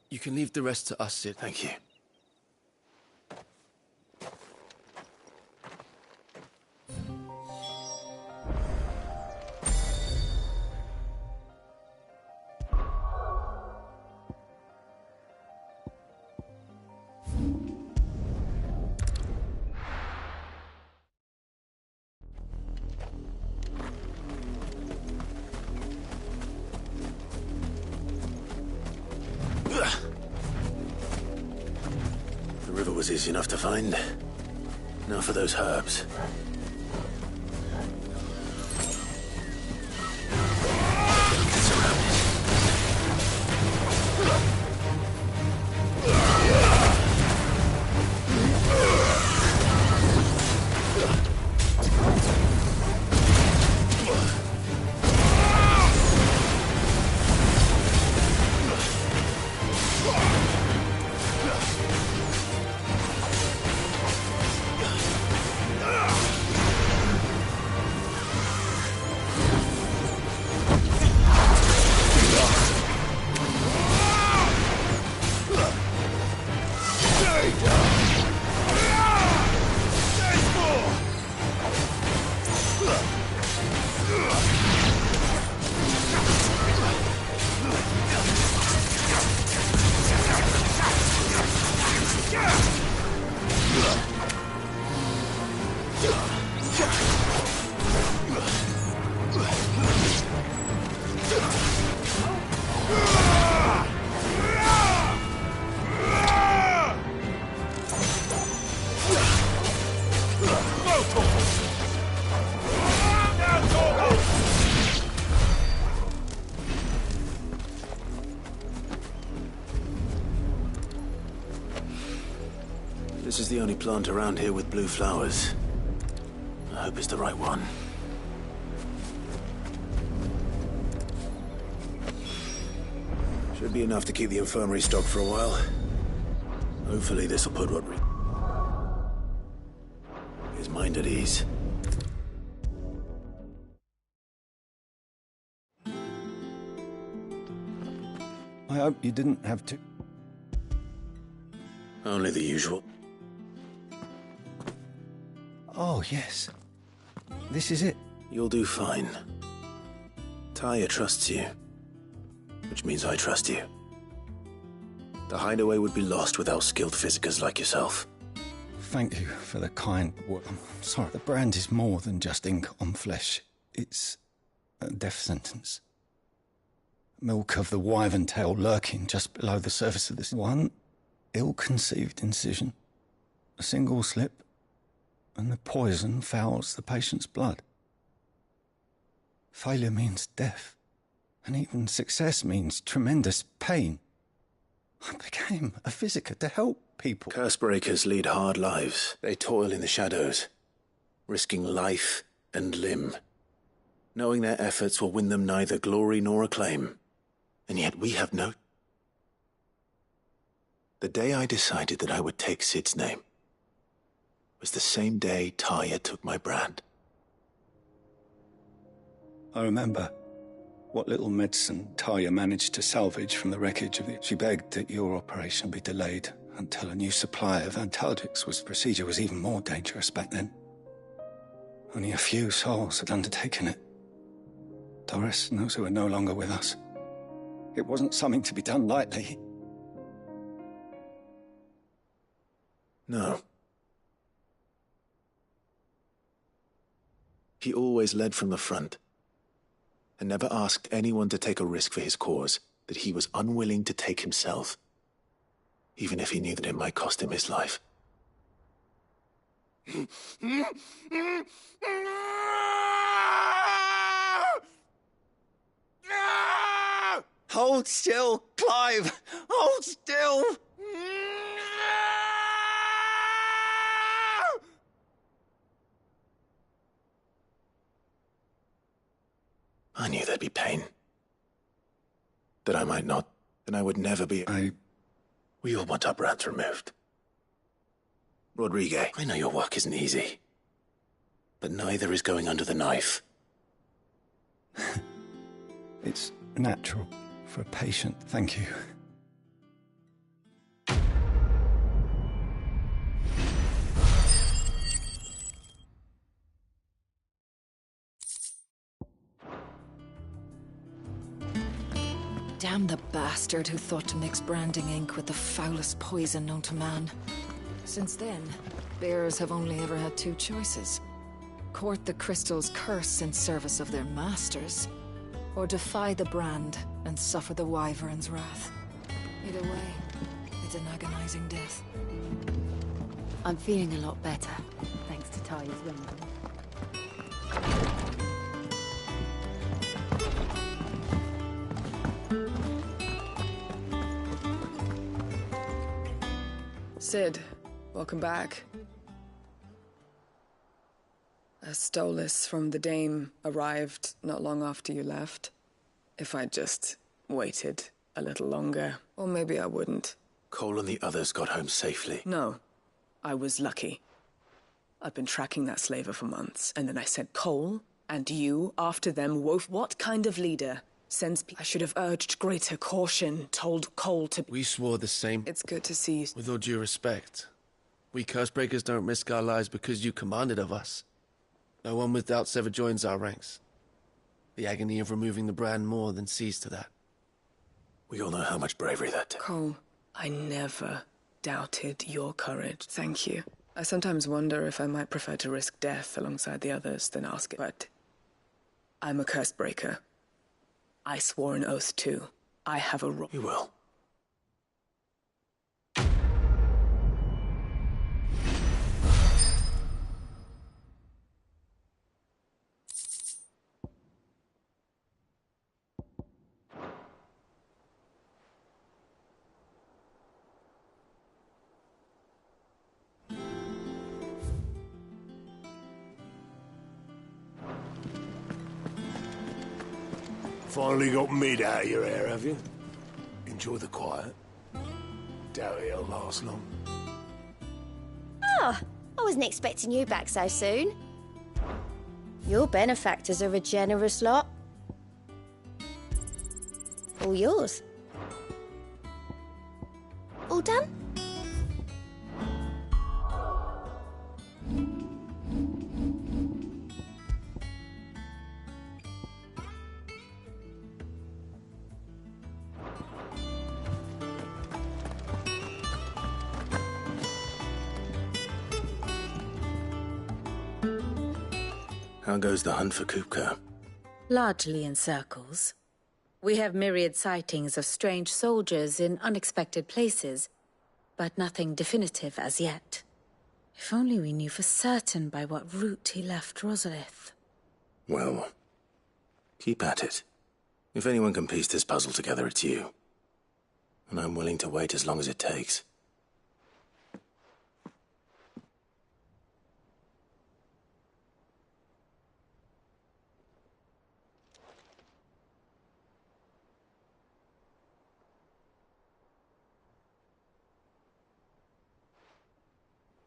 You can leave the rest to us, Sid. Thank you. The river was easy enough to find. Now for those herbs. This is the only plant around here with blue flowers. I hope it's the right one. Should be enough to keep the infirmary stocked for a while. Hopefully this'll put his mind at ease. I hope you didn't have to. Only the usual. Oh, yes. This is it. You'll do fine. Tyre trusts you. Which means I trust you. The hideaway would be lost without skilled physicers like yourself. Thank you for the kind word. I'm sorry, the brand is more than just ink on flesh. It's a death sentence. Milk of the wyvern tail lurking just below the surface of this one ill-conceived incision. A single slip, and the poison fouls the patient's blood. Failure means death, and even success means tremendous pain. I became a physiker to help people. Cursebreakers lead hard lives. They toil in the shadows, risking life and limb, knowing their efforts will win them neither glory nor acclaim. And yet we have no... The day I decided that I would take Sid's name was the same day Tyre took my brand. I remember what little medicine Tyre managed to salvage from the wreckage of it. She begged that your operation be delayed until a new supply of antalgics was... Procedure was even more dangerous back then. Only a few souls had undertaken it. Doris and those who were no longer with us. It wasn't something to be done lightly. No. He always led from the front, and never asked anyone to take a risk for his cause that he was unwilling to take himself, even if he knew that it might cost him his life. Hold still, Clive! Hold still! I knew there'd be pain. That I might not, and I would never be... We all want our brands removed. Rodrigue, I know your work isn't easy, but neither is going under the knife. It's natural for a patient, thank you. Damn the bastard who thought to mix branding ink with the foulest poison known to man. Since then, bearers have only ever had two choices. Court the crystal's curse in service of their masters, or defy the brand and suffer the wyvern's wrath. Either way, it's an agonizing death. I'm feeling a lot better, thanks to Talia's wisdom. Sid, welcome back. A Stolas from the Dame arrived not long after you left. If I'd just waited a little longer, or maybe I wouldn't. Cole and the others got home safely. No, I was lucky. I've been tracking that slaver for months, and then I sent Cole and you after them. What kind of leader sends people? I should have urged greater caution, told Cole to... We swore the same. It's good to see you. With all due respect, we Cursebreakers don't risk our lives because you commanded of us. No one with doubts ever joins our ranks. The agony of removing the brand more than sees to that. We all know how much bravery that took. Cole, I never doubted your courage. Thank you. I sometimes wonder if I might prefer to risk death alongside the others than ask it. But I'm a Cursebreaker. I swore an oath too. I have a role. You will. Finally got mid out of your hair, have you? Enjoy the quiet. Doubt it'll last long. Oh, I wasn't expecting you back so soon. Your benefactors are a generous lot. All yours. All done? How goes the hunt for Kupka? Largely in circles. We have myriad sightings of strange soldiers in unexpected places, but nothing definitive as yet. If only we knew for certain by what route he left Rosalith. Well, keep at it. If anyone can piece this puzzle together, it's you. And I'm willing to wait as long as it takes.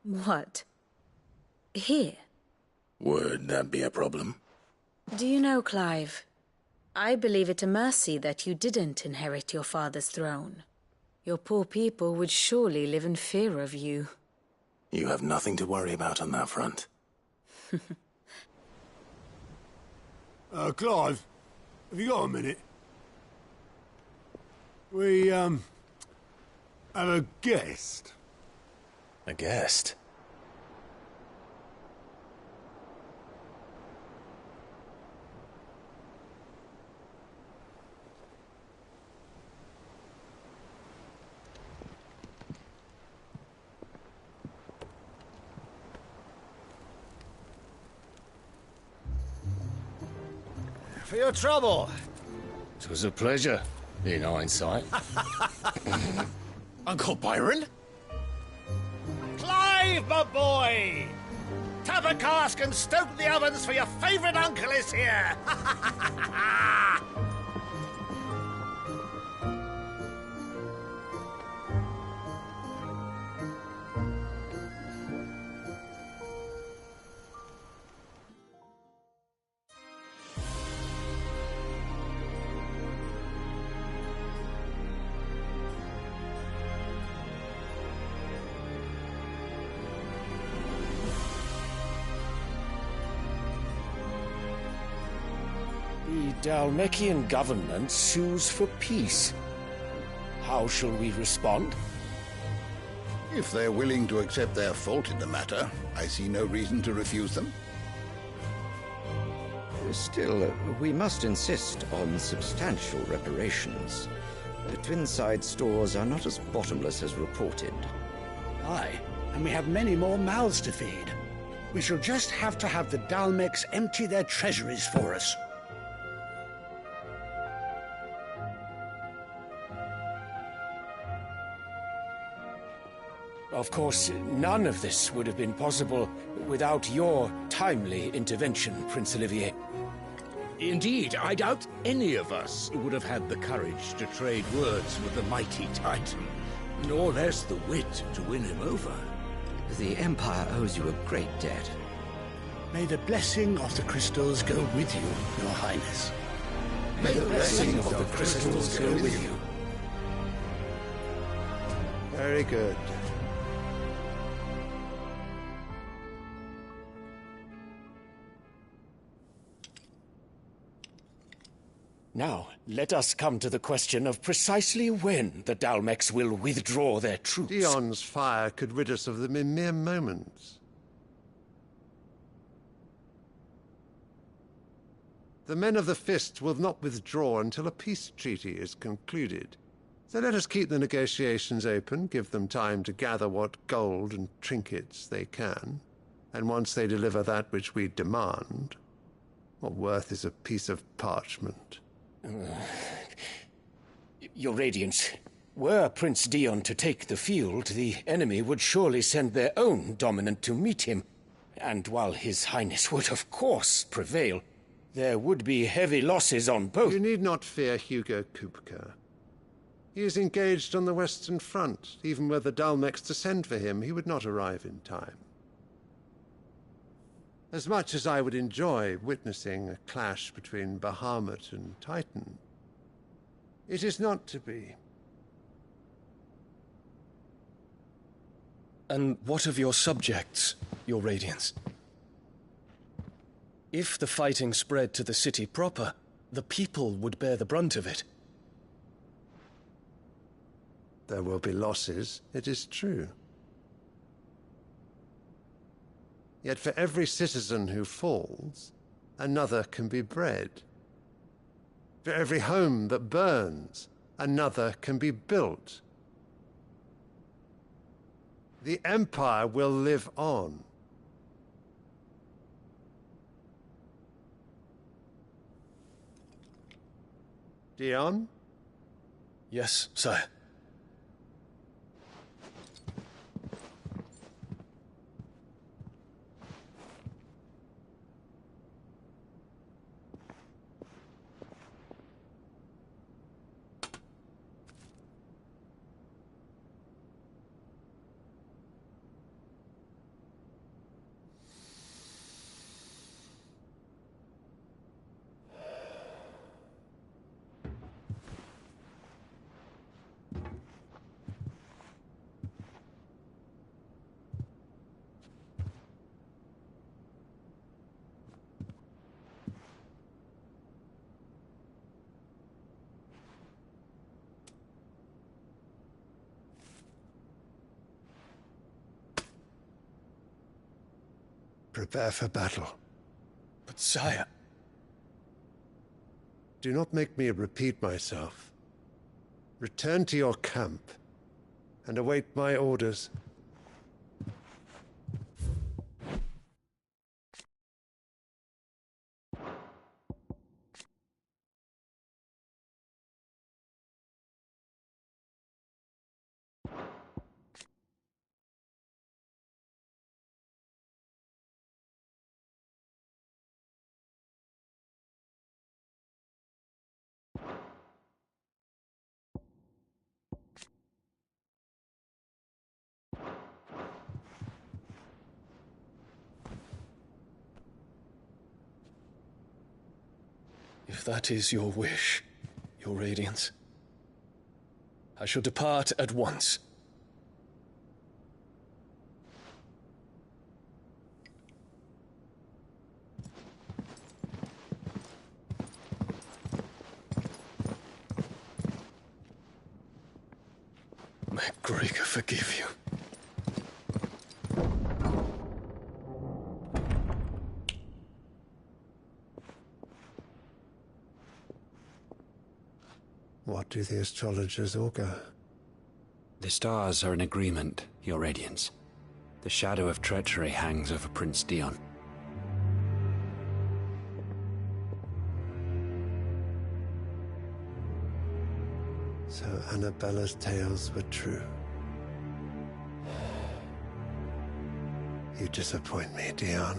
What? Here? Would that be a problem? Do you know, Clive, I believe it a mercy that you didn't inherit your father's throne. Your poor people would surely live in fear of you. You have nothing to worry about on that front. Clive, have you got a minute? We, have a guest. A guest? for your trouble. It was a pleasure, in hindsight. Uncle Byron? Clive, my boy! Tap a cask and stoke the ovens, for your favourite uncle is here! The Dalmekian government sues for peace. How shall we respond? If they're willing to accept their fault in the matter, I see no reason to refuse them. Still, we must insist on substantial reparations. Twinside stores are not as bottomless as reported. Aye, and we have many more mouths to feed. We shall just have to have the Dalmeks empty their treasuries for us. Of course, none of this would have been possible without your timely intervention, Prince Olivier. Indeed, I doubt any of us would have had the courage to trade words with the mighty Titan, nor less the wit to win him over. The Empire owes you a great debt. May the blessing of the crystals go with you, Your Highness. May the blessing of the crystals go with you. Very good. Now, let us come to the question of precisely when the Dalmeks will withdraw their troops. Dion's fire could rid us of them in mere moments. The men of the Fist will not withdraw until a peace treaty is concluded. So let us keep the negotiations open, give them time to gather what gold and trinkets they can, and once they deliver that which we demand, what worth is a piece of parchment? Your Radiance, were Prince Dion to take the field, the enemy would surely send their own dominant to meet him. And while His Highness would of course prevail, there would be heavy losses on both. You need not fear Hugo Kupka. He is engaged on the Western Front. Even were the Dalmeks to send for him, he would not arrive in time. As much as I would enjoy witnessing a clash between Bahamut and Titan, it is not to be. And what of your subjects, Your Radiance? If the fighting spread to the city proper, the people would bear the brunt of it. There will be losses, it is true. Yet for every citizen who falls, another can be bred. For every home that burns, another can be built. The Empire will live on. Dion? Yes, sire. Prepare for battle. But sire... Do not make me repeat myself. Return to your camp and await my orders. If that is your wish, Your Radiance, I shall depart at once. May Gregor forgive you. What do the astrologers augur? The stars are in agreement, Your Radiance. The shadow of treachery hangs over Prince Dion. So Annabella's tales were true. You disappoint me, Dion.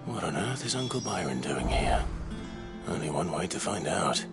What on earth is Uncle Byron doing here? Only one way to find out.